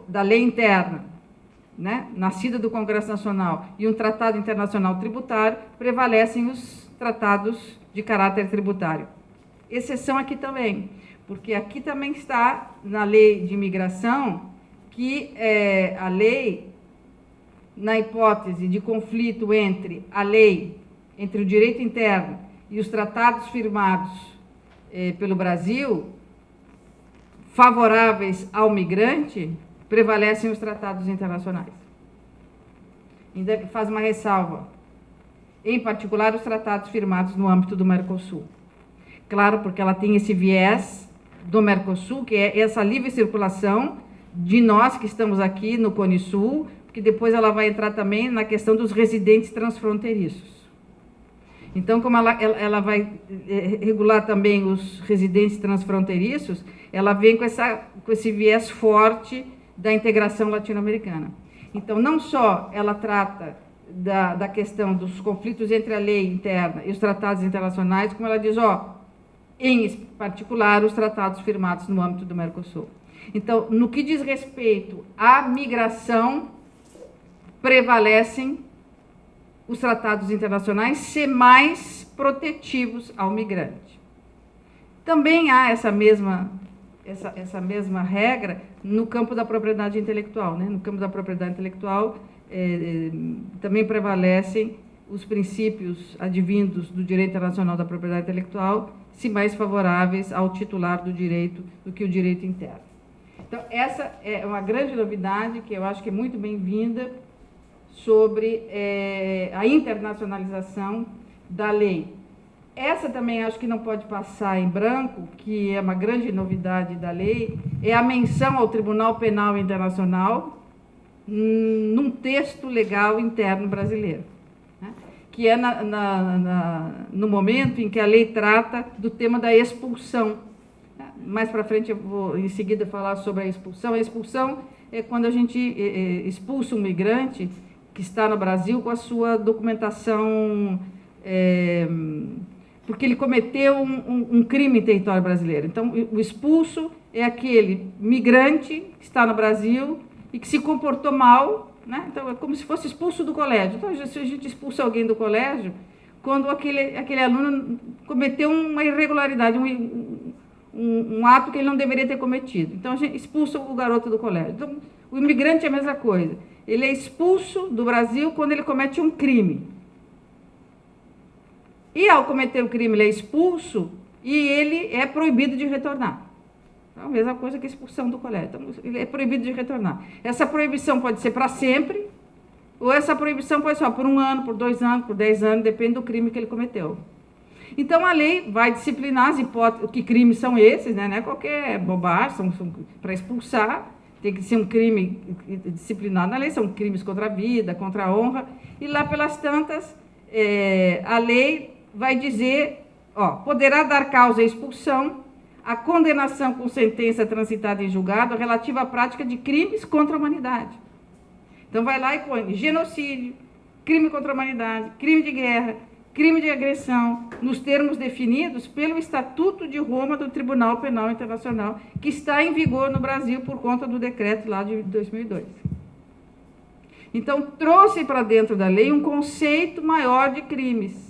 da lei interna, né, nascida do Congresso Nacional, e um tratado internacional tributário, prevalecem os tratados de caráter tributário. Exceção aqui também, porque aqui também está na lei de imigração que a lei, na hipótese de conflito entre a lei, entre o direito interno e os tratados firmados pelo Brasil, favoráveis ao migrante, prevalecem os tratados internacionais. Ainda faz uma ressalva, em particular os tratados firmados no âmbito do Mercosul. Claro, porque ela tem esse viés do Mercosul, que é essa livre circulação de nós que estamos aqui no Cone Sul, porque depois ela vai entrar também na questão dos residentes transfronteiriços. Então, como ela vai regular também os residentes transfronteiriços, ela vem com esse viés forte da integração latino-americana. Então, não só ela trata da questão dos conflitos entre a lei interna e os tratados internacionais, como ela diz, em particular, os tratados firmados no âmbito do Mercosul. Então, no que diz respeito à migração, prevalecem os tratados internacionais ser mais protetivos ao migrante. Também há essa mesma regra no campo da propriedade intelectual. Né? No campo da propriedade intelectual também prevalecem os princípios advindos do direito internacional da propriedade intelectual, se mais favoráveis ao titular do direito do que o direito interno. Então, essa é uma grande novidade que eu acho que é muito bem-vinda sobre a internacionalização da lei. Essa também acho que não pode passar em branco, que é uma grande novidade da lei, é a menção ao Tribunal Penal Internacional num texto legal interno brasileiro, né? Que é no momento em que a lei trata do tema da expulsão. Mais para frente eu vou em seguida falar sobre a expulsão. A expulsão é quando a gente expulsa um migrante que está no Brasil com a sua documentação, porque ele cometeu um crime em território brasileiro. Então, o expulso é aquele migrante que está no Brasil e que se comportou mal, né? Então, é como se fosse expulso do colégio. Então, se a gente expulsa alguém do colégio, quando aquele aluno cometeu uma irregularidade, um ato que ele não deveria ter cometido. Então, a gente expulsa o garoto do colégio. Então, o imigrante é a mesma coisa. Ele é expulso do Brasil quando ele comete um crime. E, ao cometer o crime, ele é expulso e ele é proibido de retornar. Então, a mesma coisa que a expulsão do colégio. Então, ele é proibido de retornar. Essa proibição pode ser para sempre, ou essa proibição pode ser só por 1 ano, por 2 anos, por 10 anos, depende do crime que ele cometeu. Então, a lei vai disciplinar as hipóteses, que crimes são esses, né? Não é qualquer bobagem, são para expulsar, tem que ser um crime disciplinado na lei, são crimes contra a vida, contra a honra, e lá pelas tantas, a lei vai dizer, poderá dar causa à expulsão, a condenação com sentença transitada em julgado relativa à prática de crimes contra a humanidade. Então, vai lá e põe genocídio, crime contra a humanidade, crime de guerra, crime de agressão, nos termos definidos pelo Estatuto de Roma do Tribunal Penal Internacional, que está em vigor no Brasil por conta do decreto lá de 2002. Então, trouxe para dentro da lei um conceito maior de crimes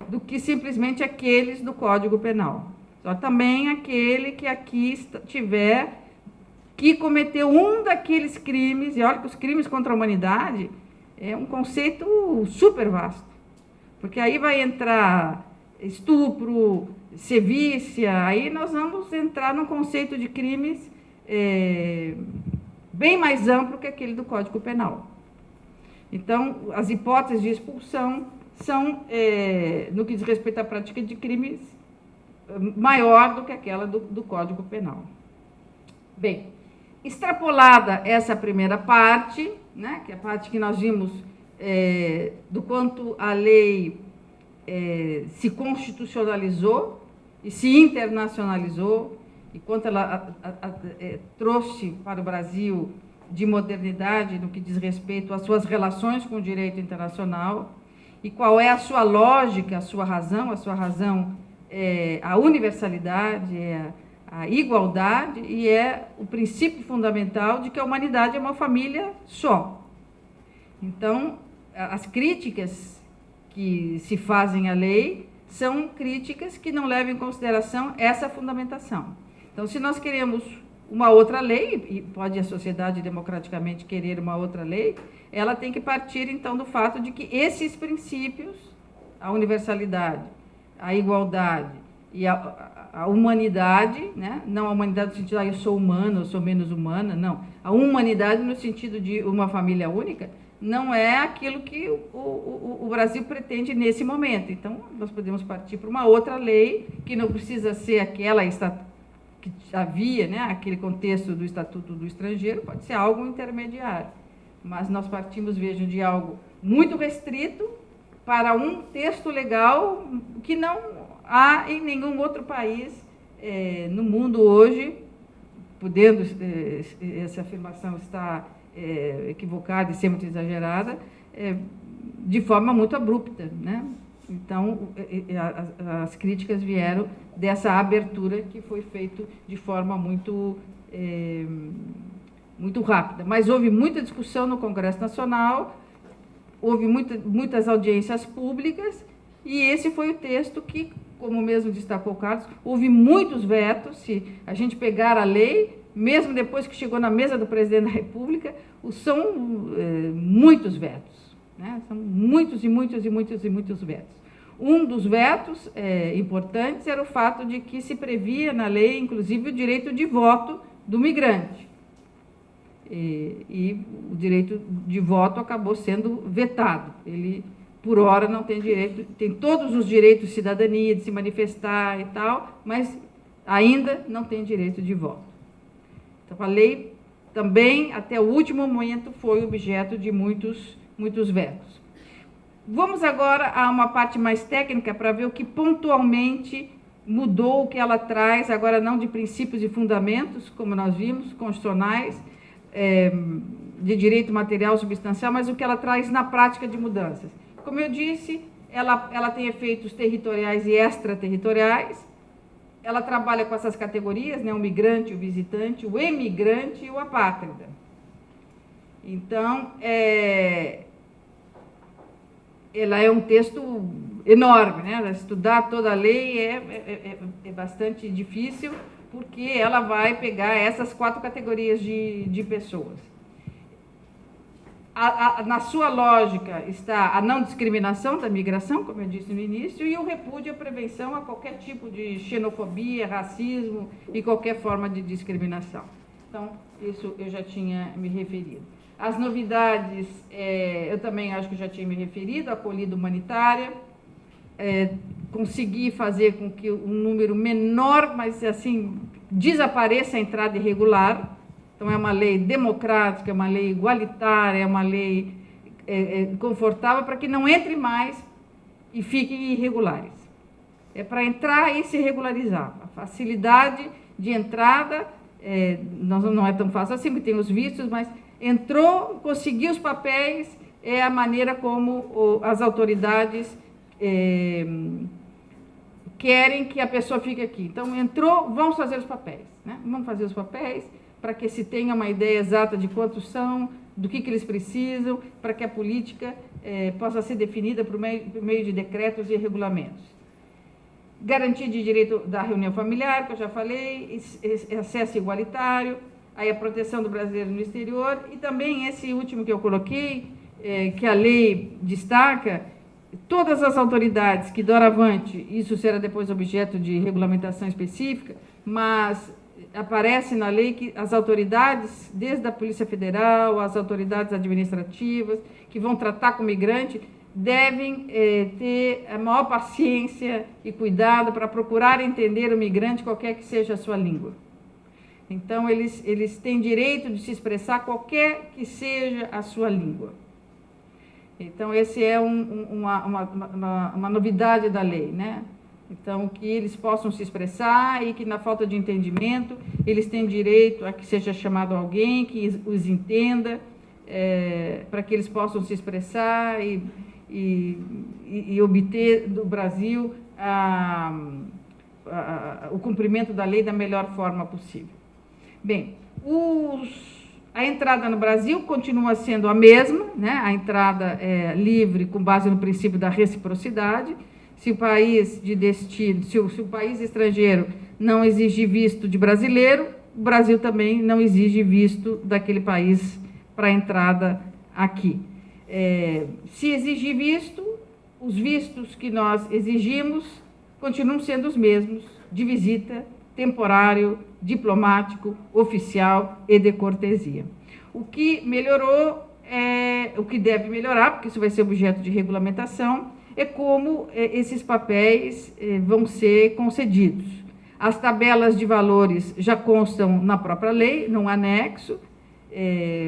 do que simplesmente aqueles do Código Penal. Só também aquele que aqui tiver, que cometeu um daqueles crimes, e olha que os crimes contra a humanidade é um conceito super vasto, porque aí vai entrar estupro, sevícia, aí nós vamos entrar num conceito de crimes bem mais amplo que aquele do Código Penal. Então, as hipóteses de expulsão são, no que diz respeito à prática de crimes, maior do que aquela do Código Penal. Bem, extrapolada essa primeira parte, né, que é a parte que nós vimos do quanto a lei se constitucionalizou e se internacionalizou, e quanto ela trouxe para o Brasil de modernidade no que diz respeito às suas relações com o direito internacional, e qual é a sua lógica, a sua razão a universalidade, a igualdade, e é o princípio fundamental de que a humanidade é uma família só. Então, as críticas que se fazem à lei são críticas que não levam em consideração essa fundamentação. Então, se nós queremos uma outra lei, e pode a sociedade democraticamente querer uma outra lei, ela tem que partir, então, do fato de que esses princípios, a universalidade, a igualdade e a humanidade, né? Não a humanidade no sentido de eu sou humano, eu sou menos humana, não. A humanidade no sentido de uma família única não é aquilo que o Brasil pretende nesse momento. Então, nós podemos partir para uma outra lei, que não precisa ser aquela que havia, né? Aquele contexto do Estatuto do Estrangeiro, pode ser algo intermediário. Mas nós partimos, vejam, de algo muito restrito para um texto legal que não há em nenhum outro país no mundo hoje, podendo essa afirmação estar equivocada e ser muito exagerada, de forma muito abrupta, né? Então, as críticas vieram dessa abertura que foi feita de forma muito rápida. Mas houve muita discussão no Congresso Nacional, houve muitas audiências públicas, e esse foi o texto que, como mesmo destacou o Carlos, houve muitos vetos. Se a gente pegar a lei, mesmo depois que chegou na mesa do presidente da República, são muitos vetos, né? São muitos e muitos e muitos e muitos vetos. Um dos vetos importantes era o fato de que se previa na lei, inclusive, o direito de voto do migrante. e o direito de voto acabou sendo vetado. Ele, por hora, não tem direito, tem todos os direitos de cidadania, de se manifestar e tal, mas ainda não tem direito de voto. Então, a lei também, até o último momento, foi objeto de muitos vetos. Vamos agora a uma parte mais técnica para ver o que pontualmente mudou, o que ela traz, agora não de princípios e fundamentos, como nós vimos, constitucionais, de direito material substancial, mas o que ela traz na prática de mudanças. Como eu disse, ela tem efeitos territoriais e extraterritoriais, ela trabalha com essas categorias, né, o migrante, o visitante, o emigrante e o apátrida. Então, ela é um texto enorme, né? Estudar toda a lei é bastante difícil, porque ela vai pegar essas 4 categorias de pessoas. Na sua lógica está a não discriminação da migração, como eu disse no início, e o repúdio, a prevenção a qualquer tipo de xenofobia, racismo e qualquer forma de discriminação. Então, isso eu já tinha me referido. As novidades, eu também acho que já tinha me referido, a acolhida humanitária, conseguir fazer com que um número menor, mas assim, desapareça a entrada irregular. Então, é uma lei democrática, é uma lei igualitária, é uma lei confortável para que não entre mais e fiquem irregulares. É para entrar e se regularizar. A facilidade de entrada, não é tão fácil assim, porque tem os vistos, mas entrou, conseguiu os papéis, é a maneira como as autoridades querem que a pessoa fique aqui. Então, entrou, vamos fazer os papéis, né? Vamos fazer os papéis para que se tenha uma ideia exata de quantos são, do que eles precisam, para que a política possa ser definida por meio de decretos e regulamentos. Garantia de direito da reunião familiar, que eu já falei, acesso igualitário, aí a proteção do brasileiro no exterior, e também esse último que eu coloquei, que a lei destaca, todas as autoridades que doravante, isso será depois objeto de regulamentação específica, mas aparece na lei que as autoridades, desde a Polícia Federal, as autoridades administrativas, que vão tratar com o migrante, devem ter a maior paciência e cuidado para procurar entender o migrante, qualquer que seja a sua língua. Então, eles têm direito de se expressar qualquer que seja a sua língua. Então, esse é uma novidade da lei, né? Então, que eles possam se expressar e que, na falta de entendimento, eles têm direito a que seja chamado alguém que os entenda, para que eles possam se expressar e obter do Brasil o cumprimento da lei da melhor forma possível. Bem, a entrada no Brasil continua sendo a mesma, né? A entrada é livre com base no princípio da reciprocidade. Se o país de destino, se o país estrangeiro não exigir visto de brasileiro, o Brasil também não exige visto daquele país para entrada aqui. Se exigir visto, os vistos que nós exigimos continuam sendo os mesmos, de visita, temporário, diplomático, oficial e de cortesia. O que melhorou, o que deve melhorar, porque isso vai ser objeto de regulamentação, é como esses papéis vão ser concedidos. As tabelas de valores já constam na própria lei, num anexo,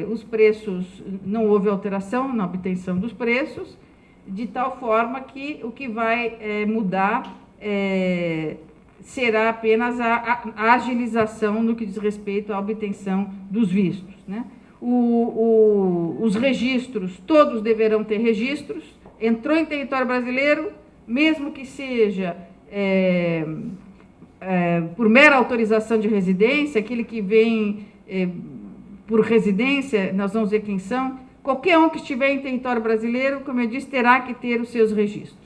os preços, não houve alteração na obtenção dos preços, de tal forma que o que vai mudar será apenas a agilização no que diz respeito à obtenção dos vistos, né? Os registros, todos deverão ter registros. Entrou em território brasileiro, mesmo que seja por mera autorização de residência, aquele que vem por residência, nós vamos ver quem são, qualquer um que estiver em território brasileiro, como eu disse, terá que ter os seus registros.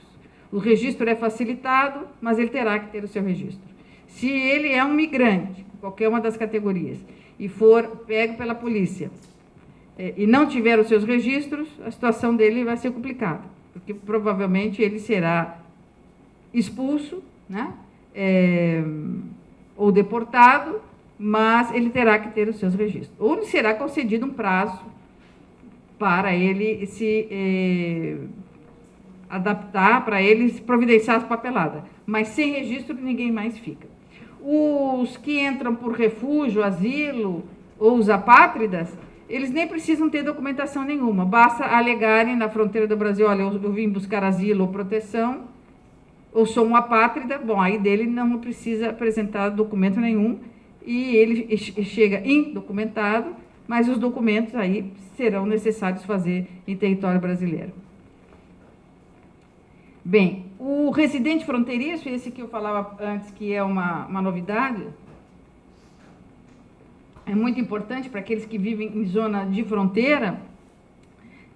O registro é facilitado, mas ele terá que ter o seu registro. Se ele é um migrante, qualquer uma das categorias, e for pego pela polícia e não tiver os seus registros, a situação dele vai ser complicada, porque provavelmente ele será expulso, né? Ou deportado, mas ele terá que ter os seus registros. Ou será concedido um prazo para ele se adaptar, para ele se providenciar as papeladas. Mas sem registro ninguém mais fica. Os que entram por refúgio, asilo ou os apátridas, eles nem precisam ter documentação nenhuma. Basta alegarem na fronteira do Brasil, olha, eu vim buscar asilo ou proteção, ou sou um apátrida, bom, aí dele não precisa apresentar documento nenhum, e ele chega indocumentado, mas os documentos aí serão necessários fazer em território brasileiro. Bem, o residente fronteiriço, esse que eu falava antes, que é uma novidade, é muito importante para aqueles que vivem em zona de fronteira.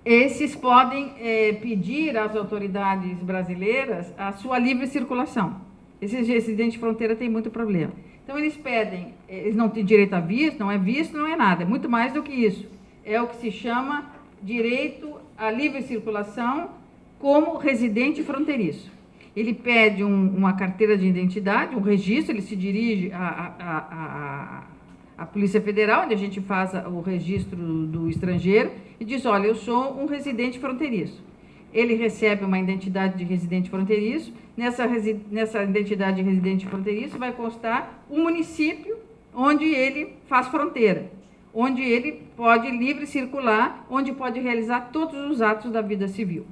Esses podem pedir às autoridades brasileiras a sua livre circulação. Esses residentes de fronteira têm muito problema. Então, eles pedem, eles não têm direito a visto, não é nada, é muito mais do que isso. É o que se chama direito à livre circulação como residente fronteiriço. Ele pede uma carteira de identidade, um registro, ele se dirige à Polícia Federal, onde a gente faz o registro do estrangeiro, e diz, olha, eu sou um residente fronteiriço. Ele recebe uma identidade de residente fronteiriço, nessa identidade de residente fronteiriço vai constar o município onde ele faz fronteira, onde ele pode livre circular, onde pode realizar todos os atos da vida civil.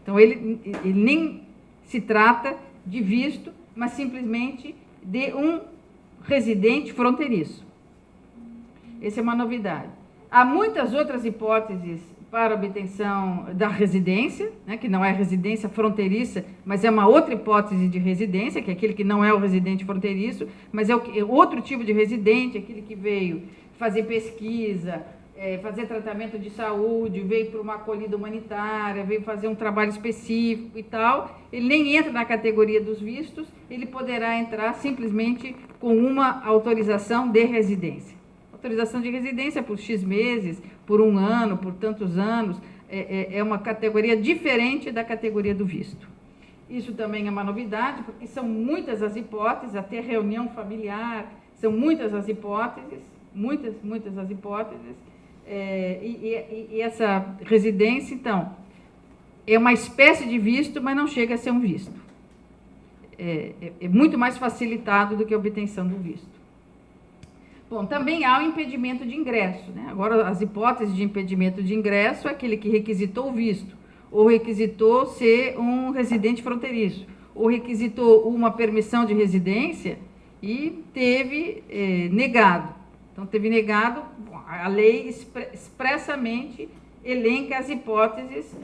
Então, ele nem se trata de visto, mas simplesmente de um residente fronteiriço. Essa é uma novidade. Há muitas outras hipóteses para obtenção da residência, né, que não é residência fronteiriça, mas é uma outra hipótese de residência, que é aquele que não é o residente fronteiriço, mas é outro tipo de residente, aquele que veio fazer pesquisa, fazer tratamento de saúde, veio para uma acolhida humanitária, veio fazer um trabalho específico e tal, ele nem entra na categoria dos vistos, ele poderá entrar simplesmente com uma autorização de residência. Autorização de residência por X meses, por 1 ano, por tantos anos, é uma categoria diferente da categoria do visto. Isso também é uma novidade, porque são muitas as hipóteses, até reunião familiar, são muitas as hipóteses, muitas as hipóteses, e essa residência, então, é uma espécie de visto, mas não chega a ser um visto. É muito mais facilitado do que a obtenção do visto. Bom, também há o impedimento de ingresso, né? Agora, as hipóteses de impedimento de ingresso é aquele que requisitou o visto, ou requisitou ser um residente fronteiriço, ou requisitou uma permissão de residência e teve negado. Então, teve negado, a lei expressamente elenca as hipóteses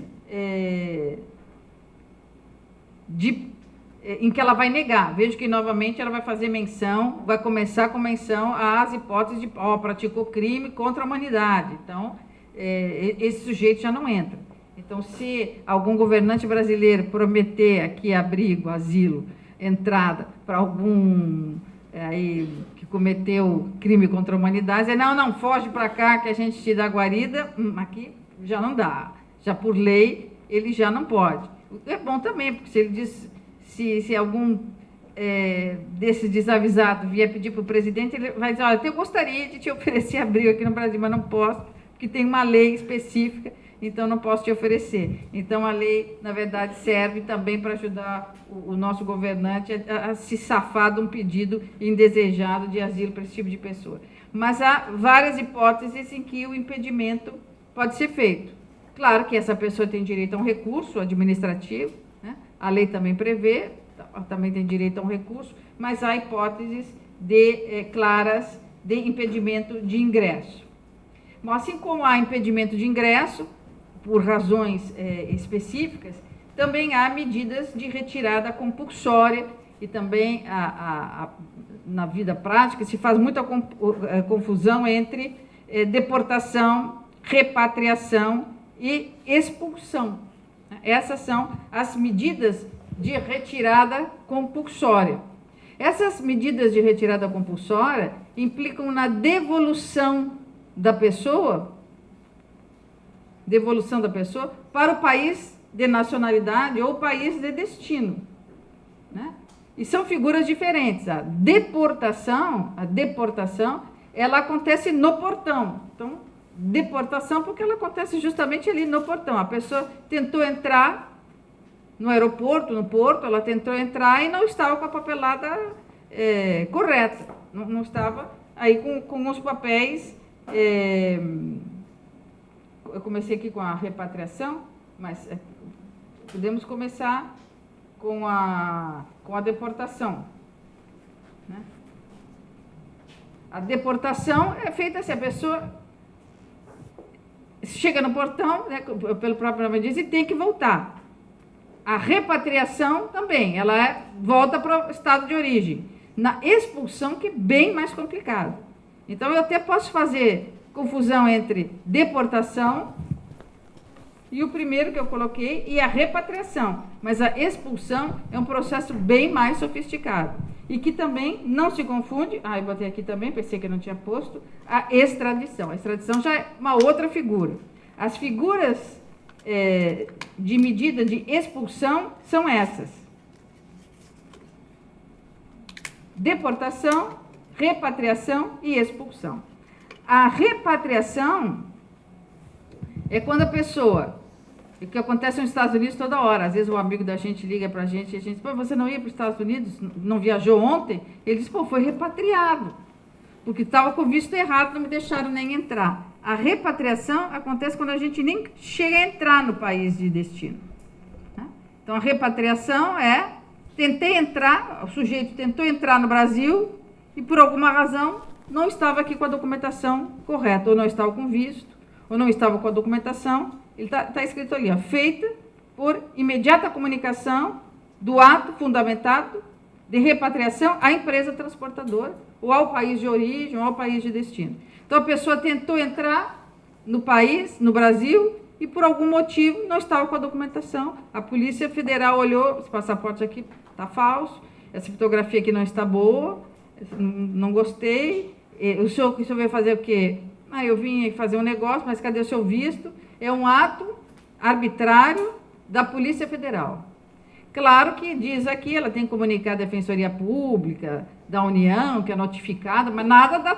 em que ela vai negar. Veja que, novamente, ela vai fazer menção, vai começar com menção às hipóteses de praticou crime contra a humanidade. Então, esse sujeito já não entra. Então, se algum governante brasileiro prometer aqui abrigo, asilo, entrada para algum que cometeu crime contra a humanidade, dizer, não, foge para cá que a gente te dá guarida, aqui já não dá. Já por lei, ele já não pode. É bom também, porque se ele diz... Se algum desses desavisados vier pedir para o presidente, ele vai dizer, olha, eu gostaria de te oferecer abrigo aqui no Brasil, mas não posso, porque tem uma lei específica, então não posso te oferecer. Então, a lei, na verdade, serve também para ajudar o nosso governante a se safar de um pedido indesejado de asilo para esse tipo de pessoa. Mas há várias hipóteses em que o impedimento pode ser feito. Claro que essa pessoa tem direito a um recurso administrativo, né? A lei também prevê, também tem direito a um recurso, mas há hipóteses claras de impedimento de ingresso. Bom, assim como há impedimento de ingresso, por razões específicas, também há medidas de retirada compulsória e também na vida prática se faz muita confusão entre deportação, repatriação e expulsão. Essas são as medidas de retirada compulsória. Essas medidas de retirada compulsória implicam na devolução da pessoa para o país de nacionalidade ou país de destino, né? E são figuras diferentes. A deportação, ela acontece no portão. Então, deportação porque ela acontece justamente ali no portão. A pessoa tentou entrar no aeroporto, no porto, ela tentou entrar e não estava com a papelada correta. Não estava aí com os papéis. Eu comecei aqui com a repatriação, mas podemos começar com a deportação, né? A deportação é feita se a pessoa chega no portão, né, pelo próprio nome diz, e tem que voltar. A repatriação também, ela volta para o estado de origem. Na expulsão, que é bem mais complicado. Então, eu até posso fazer confusão entre deportação e o primeiro que eu coloquei, e a repatriação. Mas a expulsão é um processo bem mais sofisticado. E que também não se confunde, eu botei aqui também, pensei que eu não tinha posto, a extradição. A extradição já é uma outra figura. As figuras de medida de expulsão são essas: deportação, repatriação e expulsão. A repatriação é quando a pessoa, o que acontece nos Estados Unidos toda hora, às vezes um amigo da gente liga para a gente e a gente diz, você não ia para os Estados Unidos, não viajou ontem? Ele diz, foi repatriado, porque estava com visto errado, não me deixaram nem entrar. A repatriação acontece quando a gente nem chega a entrar no país de destino. Então, a repatriação tentei entrar, o sujeito tentou entrar no Brasil e, por alguma razão, não estava aqui com a documentação correta, ou não estava com visto, ou não estava com a documentação. Ele está escrito ali, feita por imediata comunicação do ato fundamentado de repatriação à empresa transportadora, ou ao país de origem, ou ao país de destino. Então, a pessoa tentou entrar no país, no Brasil, e por algum motivo não estava com a documentação. A Polícia Federal olhou, esse passaporte aqui está falso, essa fotografia aqui não está boa, não gostei. O senhor veio fazer o quê? Eu vim fazer um negócio, mas cadê o seu visto? É um ato arbitrário da Polícia Federal. Claro que diz aqui, ela tem que comunicar a Defensoria Pública, da União, que é notificada, mas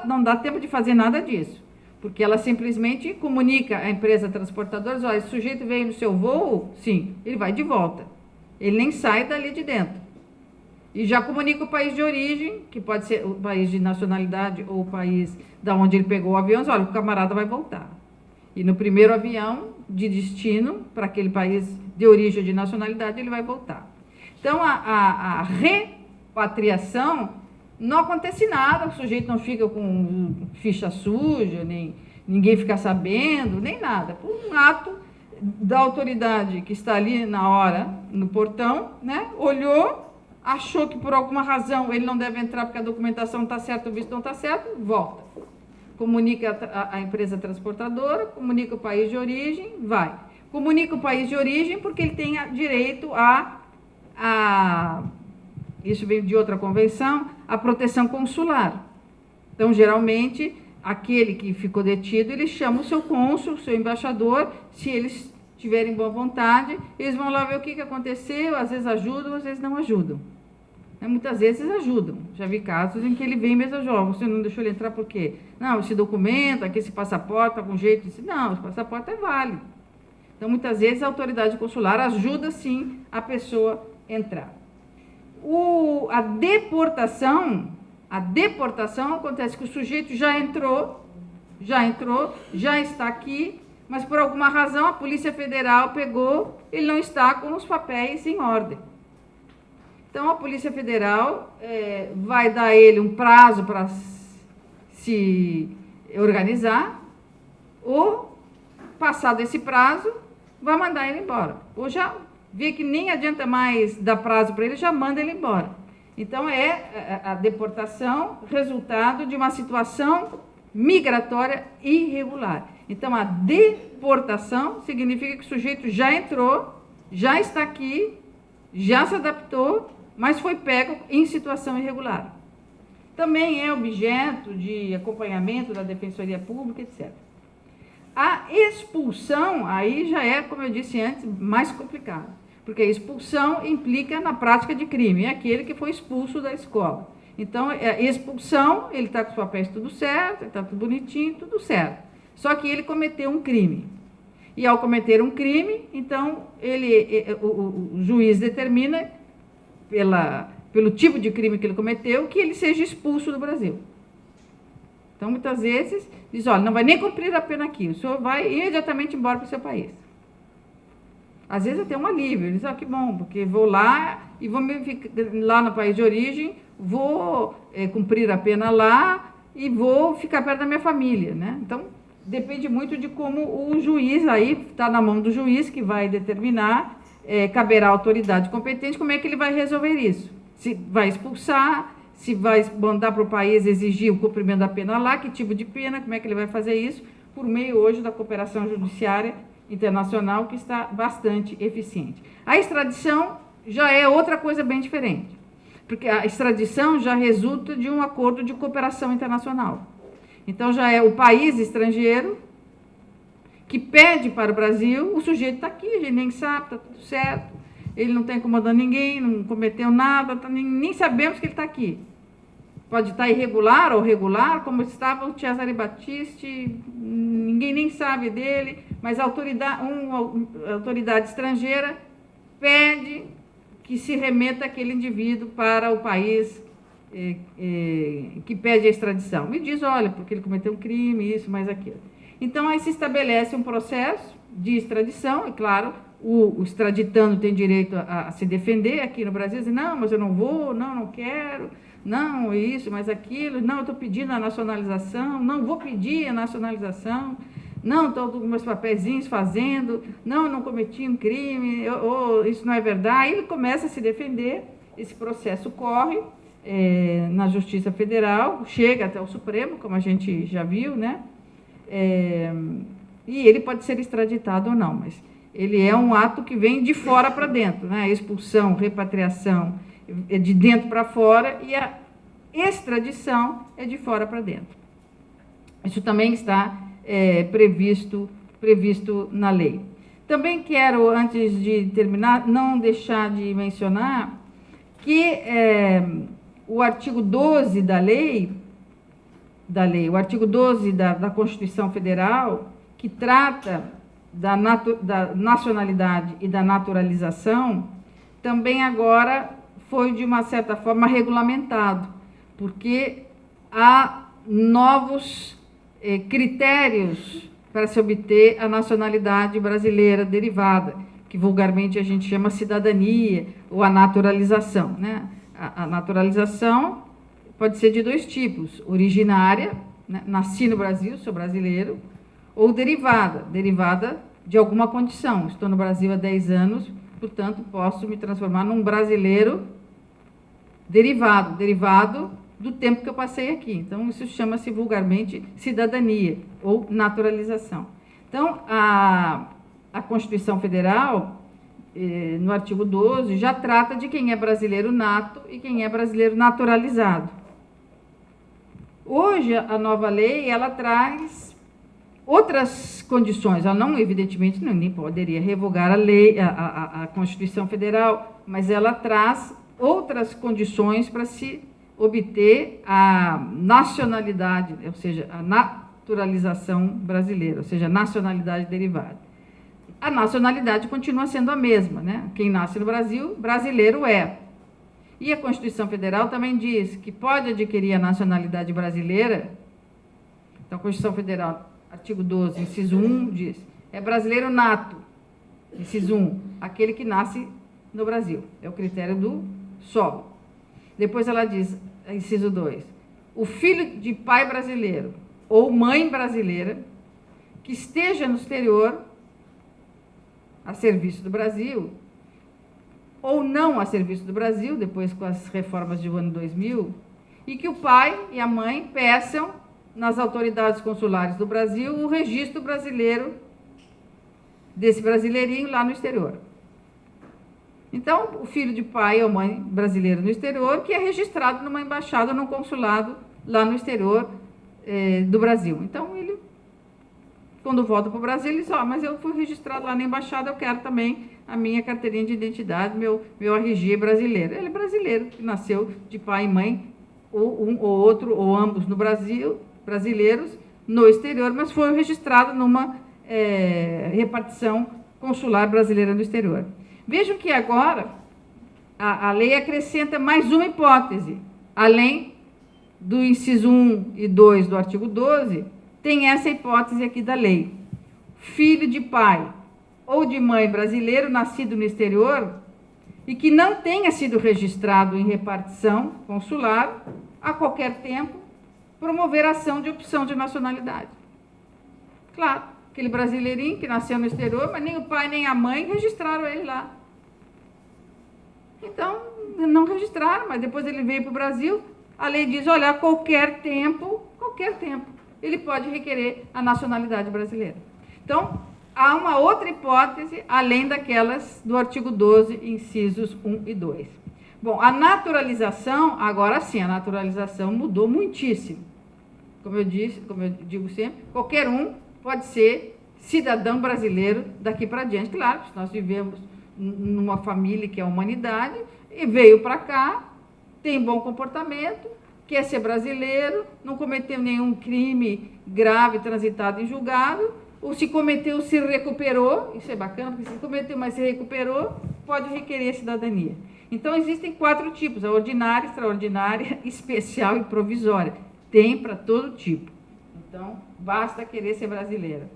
não dá tempo de fazer nada disso. Porque ela simplesmente comunica à empresa transportadora, olha, esse sujeito veio no seu voo, sim, ele vai de volta. Ele nem sai dali de dentro. E já comunica o país de origem, que pode ser o país de nacionalidade ou o país da onde ele pegou o avião, olha, o camarada vai voltar. E no primeiro avião de destino, para aquele país de origem ou de nacionalidade, ele vai voltar. Então, a repatriação, não acontece nada, o sujeito não fica com ficha suja, nem ninguém fica sabendo, nem nada. Por um ato da autoridade que está ali na hora, no portão, né, olhou, achou que por alguma razão ele não deve entrar porque a documentação está certa, o visto não está certo, volta. Comunica a empresa transportadora, comunica o país de origem, vai. Comunica o país de origem porque ele tem direito isso veio de outra convenção, a proteção consular. Então, geralmente, aquele que ficou detido, ele chama o seu cônsul, o seu embaixador, se eles tiverem boa vontade, eles vão lá ver o que aconteceu, às vezes ajudam, às vezes não ajudam. Muitas vezes ajudam. Já vi casos em que ele vem mesmo, você não deixou ele entrar por quê? Não, esse documento, aqui esse passaporte está com jeito. Não, esse passaporte é válido. Então, muitas vezes a autoridade consular ajuda, sim, a pessoa a entrar. A deportação acontece que o sujeito já entrou, já está aqui, mas por alguma razão a Polícia Federal pegou, ele não está com os papéis em ordem. Então, a Polícia Federal vai dar a ele um prazo para se organizar, ou, passado esse prazo, vai mandar ele embora. Ou já vê que nem adianta mais dar prazo para ele, já manda ele embora. Então, a deportação resultado de uma situação migratória irregular. Então, a deportação significa que o sujeito já entrou, já está aqui, já se adaptou, mas foi pego em situação irregular. Também é objeto de acompanhamento da Defensoria Pública, etc. A expulsão, aí já é, como eu disse antes, mais complicado. porque a expulsão implica na prática de crime, é aquele que foi expulso da escola. Então, a expulsão, ele está com os papéis tudo certo, está tudo bonitinho, tudo certo. Só que ele cometeu um crime. E ao cometer um crime, então, o juiz determina, pelo tipo de crime que ele cometeu, que ele seja expulso do Brasil. Então, muitas vezes, diz, olha, não vai nem cumprir a pena aqui, o senhor vai imediatamente embora para o seu país. Às vezes até um alívio, ele diz, que bom, porque vou lá e vou ficar lá no país de origem, vou cumprir a pena lá e vou ficar perto da minha família, né? Então, depende muito de como o juiz, aí está na mão do juiz que vai determinar, caberá à autoridade competente, como é que ele vai resolver isso. Se vai expulsar, se vai mandar para o país exigir o cumprimento da pena lá, que tipo de pena, como é que ele vai fazer isso, por meio hoje da cooperação judiciária internacional, que está bastante eficiente. A extradição já é outra coisa bem diferente, porque a extradição já resulta de um acordo de cooperação internacional. Então, já é o país estrangeiro que pede para o Brasil, o sujeito está aqui, a gente nem sabe, está tudo certo, ele não está incomodando ninguém, não cometeu nada, nem sabemos que ele está aqui. Pode estar irregular ou regular, como estava o Cesare Battisti, ninguém nem sabe dele, mas a autoridade estrangeira pede que se remeta aquele indivíduo para o país que pede a extradição. Me diz, olha, porque ele cometeu um crime, isso, mais aquilo. Então, aí se estabelece um processo de extradição, e claro, o extraditando tem direito a se defender aqui no Brasil, dizer, não, mas eu não vou, não quero, não, isso, mas aquilo, não, eu estou pedindo a nacionalização, não vou pedir a nacionalização, não, estou com meus papeizinhos fazendo, não cometi um crime, isso não é verdade. Aí ele começa a se defender, esse processo corre na Justiça Federal, chega até o Supremo, como a gente já viu, né? E ele pode ser extraditado ou não, mas ele é um ato que vem de fora para dentro, né? A expulsão, repatriação é de dentro para fora e a extradição é de fora para dentro. Isso também está previsto na lei. Também quero, antes de terminar, não deixar de mencionar que o artigo 12 da lei, o artigo 12 da Constituição Federal, que trata da nacionalidade e da naturalização, também agora foi, de uma certa forma, regulamentado, porque há novos critérios para se obter a nacionalidade brasileira derivada, que vulgarmente a gente chama cidadania ou a naturalização, né? A naturalização pode ser de dois tipos, originária, né? Nasci no Brasil, sou brasileiro, ou derivada de alguma condição. Estou no Brasil há 10 anos, portanto, posso me transformar num brasileiro derivado do tempo que eu passei aqui. Então, isso chama-se vulgarmente cidadania ou naturalização. Então, a Constituição Federal, no artigo 12, já trata de quem é brasileiro nato e quem é brasileiro naturalizado. Hoje, a nova lei, ela traz outras condições. Ela não, evidentemente, nem poderia revogar a lei, a Constituição Federal, mas ela traz outras condições para se obter a nacionalidade, ou seja, a naturalização brasileira, ou seja, a nacionalidade derivada. A nacionalidade continua sendo a mesma, né? Quem nasce no Brasil, brasileiro é. E a Constituição Federal também diz que pode adquirir a nacionalidade brasileira. Então, a Constituição Federal, artigo 12, inciso 1, diz, é brasileiro nato, inciso 1, aquele que nasce no Brasil, é o critério do solo. Depois ela diz, inciso 2, o filho de pai brasileiro ou mãe brasileira que esteja no exterior a serviço do Brasil ou não a serviço do Brasil, depois com as reformas do ano 2000, e que o pai e a mãe peçam nas autoridades consulares do Brasil o registro brasileiro desse brasileirinho lá no exterior. Então, o filho de pai ou mãe brasileiro no exterior, que é registrado numa embaixada ou num consulado lá no exterior do Brasil. Então, ele quando volta para o Brasil, ele diz, mas eu fui registrado lá na embaixada, eu quero também a minha carteirinha de identidade, meu RG brasileiro. Ele é brasileiro, que nasceu de pai e mãe, ou um ou outro, ou ambos no Brasil, brasileiros, no exterior, mas foi registrado numa repartição consular brasileira no exterior. Vejam que agora a lei acrescenta mais uma hipótese, além do inciso 1 e 2 do artigo 12, tem essa hipótese aqui da lei. Filho de pai ou de mãe brasileiro nascido no exterior e que não tenha sido registrado em repartição consular, a qualquer tempo, promover ação de opção de nacionalidade. Claro, aquele brasileirinho que nasceu no exterior, mas nem o pai nem a mãe registraram ele lá. Então, não registraram, mas depois ele veio para o Brasil, a lei diz, olha, a qualquer tempo, ele pode requerer a nacionalidade brasileira. Então, há uma outra hipótese, além daquelas do artigo 12, incisos 1 e 2. Bom, a naturalização, agora sim, a naturalização mudou muitíssimo. Como eu digo sempre, qualquer um pode ser cidadão brasileiro daqui para diante. Claro, nós vivemos numa família que é a humanidade, e veio para cá, tem bom comportamento, quer ser brasileiro, não cometeu nenhum crime grave transitado em julgado, ou se cometeu, se recuperou, isso é bacana, porque se cometeu, mas se recuperou, pode requerer a cidadania. Então, existem 4 tipos, a ordinária, extraordinária, especial e provisória. Tem para todo tipo. Então, basta querer ser brasileiro.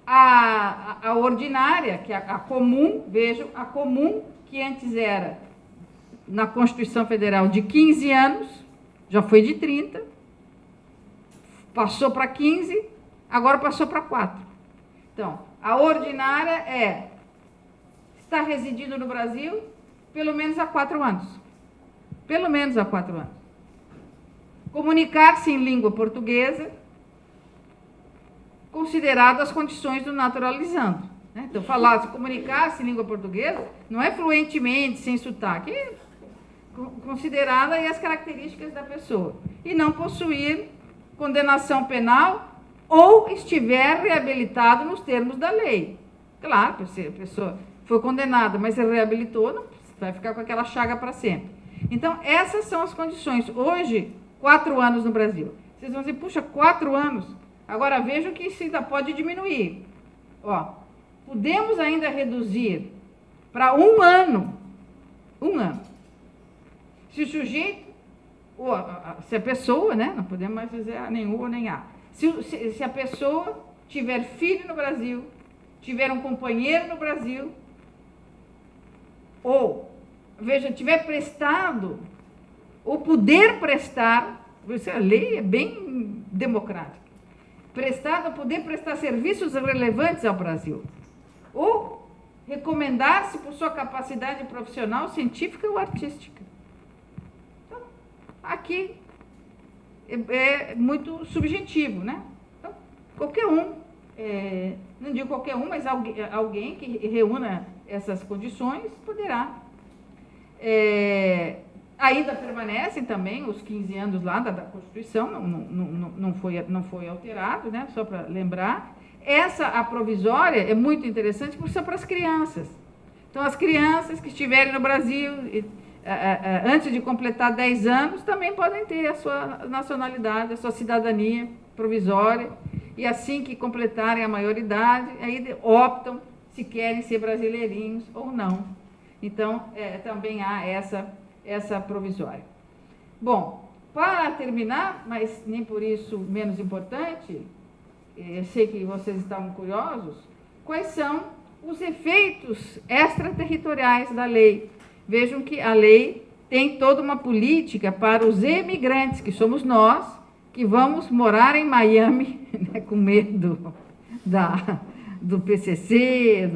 A ordinária, que é a comum, vejam, a comum, que antes era, na Constituição Federal, de 15 anos, já foi de 30, passou para 15, agora passou para 4. Então, a ordinária está residindo no Brasil pelo menos há 4 anos. Pelo menos há 4 anos. Comunicar-se em língua portuguesa, considerado as condições do naturalizando. Né? Então, se comunicar-se em língua portuguesa, não é fluentemente, sem sotaque, é considerada as características da pessoa. E não possuir condenação penal ou estiver reabilitado nos termos da lei. Claro, se a pessoa foi condenada, mas se reabilitou, não vai ficar com aquela chaga para sempre. Então, essas são as condições. Hoje, 4 anos no Brasil. Vocês vão dizer, puxa, 4 anos? Agora, vejam que isso ainda pode diminuir. Podemos ainda reduzir para 1 ano. 1 ano. Se o sujeito, se a pessoa, né, não podemos mais dizer nem U ou nem A. Se a pessoa tiver filho no Brasil, tiver um companheiro no Brasil, ou, veja, tiver prestado, ou puder prestar, a lei é bem democrática, poder prestar serviços relevantes ao Brasil, ou recomendar-se por sua capacidade profissional, científica ou artística. Então, aqui é muito subjetivo, né? Então, qualquer um, não digo qualquer um, mas alguém que reúna essas condições poderá. Ainda permanecem também os 15 anos lá da Constituição, não foi alterado, né? Só para lembrar. A provisória é muito interessante porque são para as crianças. Então, as crianças que estiverem no Brasil, antes de completar 10 anos, também podem ter a sua nacionalidade, a sua cidadania provisória, e assim que completarem a maioridade, aí optam se querem ser brasileirinhos ou não. Então, também há essa provisória. Bom, para terminar, mas nem por isso menos importante, eu sei que vocês estavam curiosos, quais são os efeitos extraterritoriais da lei. Vejam que a lei tem toda uma política para os emigrantes, que somos nós, que vamos morar em Miami, né, com medo do PCC,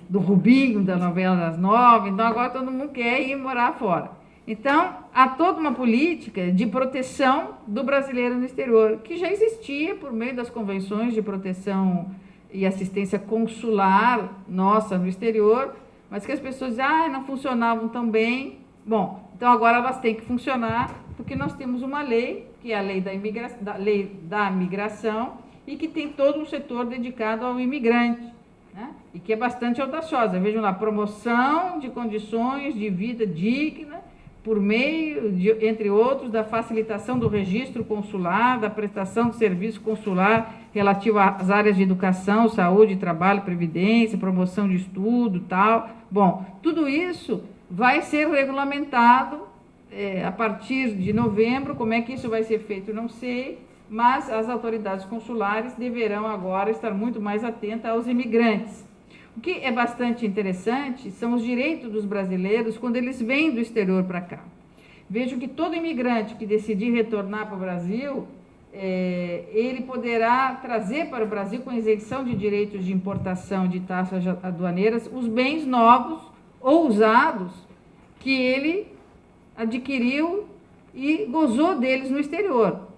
do Rubinho, da novela das 9, então agora todo mundo quer ir morar fora. Então, há toda uma política de proteção do brasileiro no exterior, que já existia por meio das convenções de proteção e assistência consular nossa no exterior, mas que as pessoas dizem, não funcionavam tão bem. Bom, então agora elas têm que funcionar porque nós temos uma lei, que é a lei da migração, e que tem todo um setor dedicado ao imigrante, né? E que é bastante audaciosa. Vejam lá, promoção de condições de vida digna, por meio, entre outros, da facilitação do registro consular, da prestação de serviço consular relativo às áreas de educação, saúde, trabalho, previdência, promoção de estudo, tal. Bom, tudo isso vai ser regulamentado a partir de novembro. Como é que isso vai ser feito, não sei, mas as autoridades consulares deverão agora estar muito mais atentas aos imigrantes. O que é bastante interessante são os direitos dos brasileiros quando eles vêm do exterior para cá. Vejam que todo imigrante que decidir retornar para o Brasil, ele poderá trazer para o Brasil, com isenção de direitos de importação de taxas aduaneiras, os bens novos ou usados que ele adquiriu e gozou deles no exterior,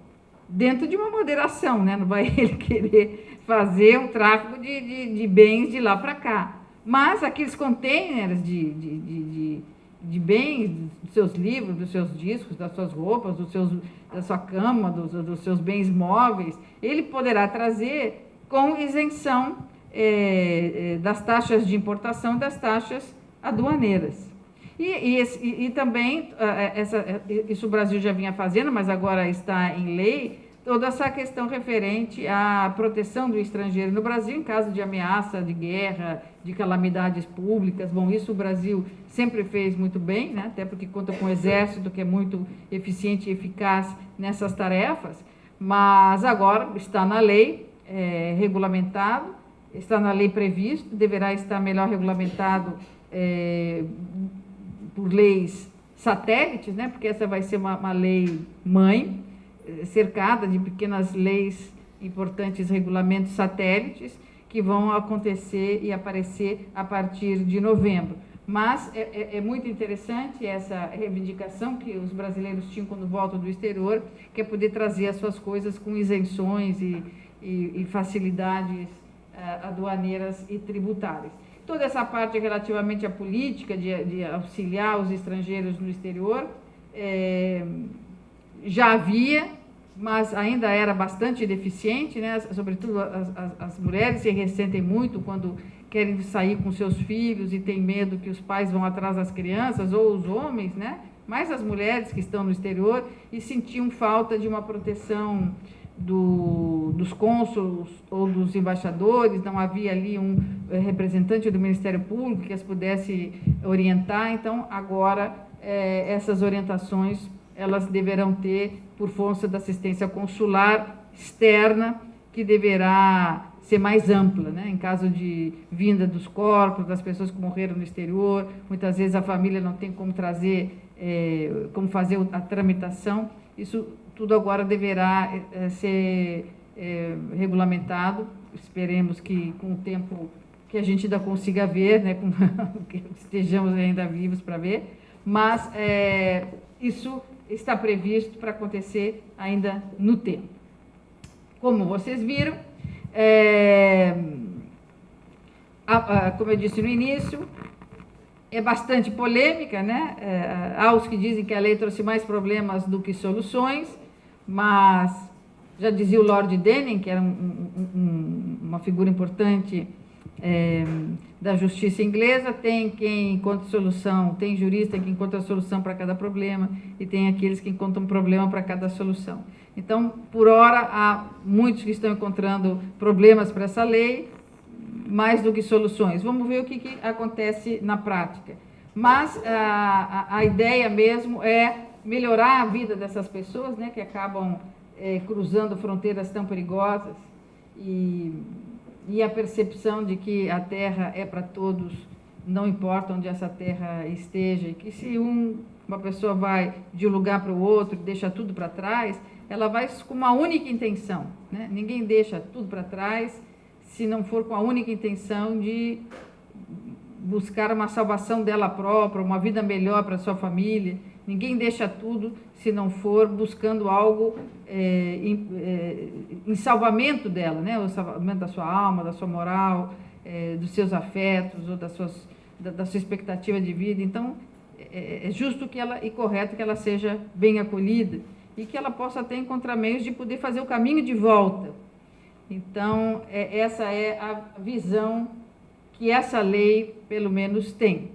dentro de uma moderação, né? Não vai ele querer fazer um tráfico de bens de lá para cá. Mas aqueles containers de bens, dos seus livros, dos seus discos, das suas roupas, da sua cama, dos seus bens móveis, ele poderá trazer com isenção das taxas de importação e das taxas aduaneiras. E também, isso o Brasil já vinha fazendo, mas agora está em lei, toda essa questão referente à proteção do estrangeiro no Brasil, em caso de ameaça, de guerra, de calamidades públicas. Bom, isso o Brasil sempre fez muito bem, né? Até porque conta com um exército que é muito eficiente e eficaz nessas tarefas, mas agora está na lei, regulamentado, está na lei previsto, deverá estar melhor regulamentado por leis satélites, né? Porque essa vai ser uma lei mãe, cercada de pequenas leis importantes, regulamentos satélites, que vão acontecer e aparecer a partir de novembro. Mas é muito interessante essa reivindicação que os brasileiros tinham quando voltam do exterior, que é poder trazer as suas coisas com isenções e facilidades aduaneiras e tributárias. Toda essa parte relativamente à política de auxiliar os estrangeiros no exterior, já havia, mas ainda era bastante deficiente, né? Sobretudo as mulheres se ressentem muito quando querem sair com seus filhos e têm medo que os pais vão atrás das crianças, ou os homens, né? Mais as mulheres que estão no exterior, e sentiam falta de uma proteção dos cônsulos ou dos embaixadores. Não havia ali um representante do Ministério Público que as pudesse orientar. Então, agora, essas orientações elas deverão ter por força da assistência consular externa, que deverá ser mais ampla, né? Em caso de vinda dos corpos, das pessoas que morreram no exterior, muitas vezes a família não tem como trazer, como fazer a tramitação. Isso tudo agora deverá ser regulamentado. Esperemos que com o tempo que a gente ainda consiga ver, né? Que estejamos ainda vivos para ver, mas isso está previsto para acontecer ainda no tempo. Como vocês viram, como eu disse no início, é bastante polêmica, né? Há os que dizem que a lei trouxe mais problemas do que soluções, mas já dizia o Lord Denning, que era uma figura importante da justiça inglesa, tem quem encontra solução, tem jurista que encontra solução para cada problema, e tem aqueles que encontram problema para cada solução. Então, por hora, há muitos que estão encontrando problemas para essa lei, mais do que soluções. Vamos ver o que acontece na prática. Mas a ideia mesmo é melhorar a vida dessas pessoas, né, que acabam cruzando fronteiras tão perigosas, e a percepção de que a terra é para todos, não importa onde essa terra esteja, e que se uma pessoa vai de um lugar para o outro, deixa tudo para trás, ela vai com uma única intenção, né? Ninguém deixa tudo para trás se não for com a única intenção de buscar uma salvação dela própria, uma vida melhor para a sua família. Ninguém deixa tudo se não for buscando algo em salvamento dela, né? O salvamento da sua alma, da sua moral, dos seus afetos ou da sua expectativa de vida. Então, é justo e correto que ela seja bem acolhida e que ela possa até encontrar meios de poder fazer o caminho de volta. Então, essa é a visão que essa lei, pelo menos, tem.